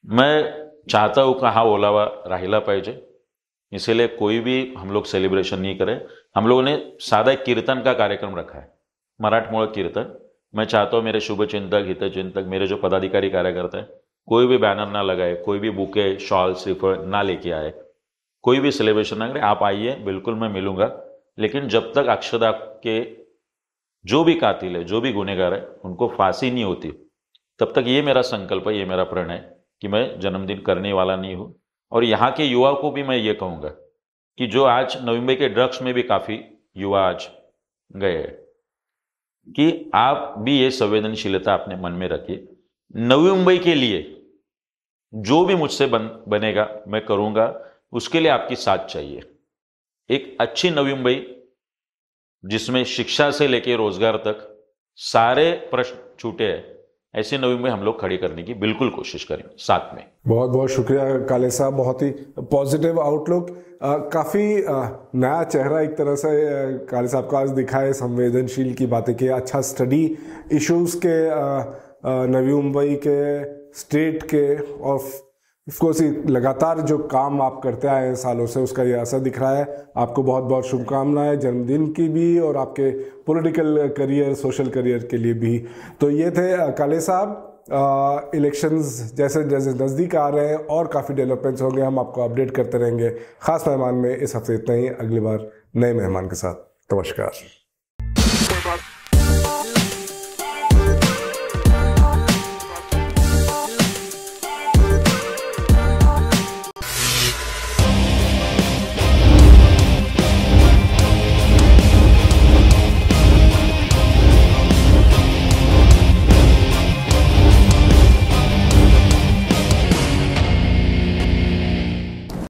मैं चाहता हूँ कि हा ओलावा राहिला पाहिजे, इसीलिए कोई भी हम लोग सेलिब्रेशन नहीं करें। हम लोगों ने सादा एक कीर्तन का कार्यक्रम रखा है, मराठमोळ कीर्तन। मैं चाहता हूँ मेरे शुभचिंतक हितचिंतक, मेरे जो पदाधिकारी कार्यकर्ता है, कोई भी बैनर ना लगाए, कोई भी बुके शॉल श्रीफल ना लेके आए, कोई भी सेलिब्रेशन ना करे। आप आइए, बिल्कुल मैं मिलूंगा, लेकिन जब तक अक्षता के जो भी कातिल है, जो भी गुनहगार है, उनको फांसी नहीं होती, तब तक ये मेरा संकल्प है, ये मेरा प्रण है कि मैं जन्मदिन करने वाला नहीं हूँ। और यहाँ के युवा को भी मैं ये कहूँगा कि जो आज नवी मुंबई के ड्रग्स में भी काफ़ी युवा आज गए हैं कि आप भी ये संवेदनशीलता अपने मन में रखिए। नवी मुंबई के लिए जो भी मुझसे बनेगा मैं करूंगा, उसके लिए आपकी साथ चाहिए। एक अच्छी नवी मुंबई जिसमें शिक्षा से लेकर रोजगार तक सारे प्रश्न छूटे हैं, ऐसी नवी मुंबई हम लोग खड़ी करने की बिल्कुल कोशिश करेंगे साथ में। बहुत बहुत शुक्रिया काले साहब, बहुत ही पॉजिटिव आउटलुक, काफ़ी नया चेहरा एक तरह से काले साहब का आज दिखा है। संवेदनशील की बातें की, अच्छा स्टडी इश्यूज़ के नवी मुंबई के, स्टेट के, और ऑफकोर्स लगातार जो काम आप करते आए हैं सालों से, उसका ये असर दिख रहा है। आपको बहुत बहुत शुभकामनाएं जन्मदिन की भी और आपके पॉलिटिकल करियर, सोशल करियर के लिए भी। तो ये थे काले साहब। इलेक्शंस जैसे जैसे नज़दीक आ रहे हैं और काफ़ी डेवलपमेंट्स होंगे, हम आपको अपडेट करते रहेंगे। ख़ास मेहमान में इस हफ्ते इतना ही, अगली बार नए मेहमान के साथ। नमस्कार।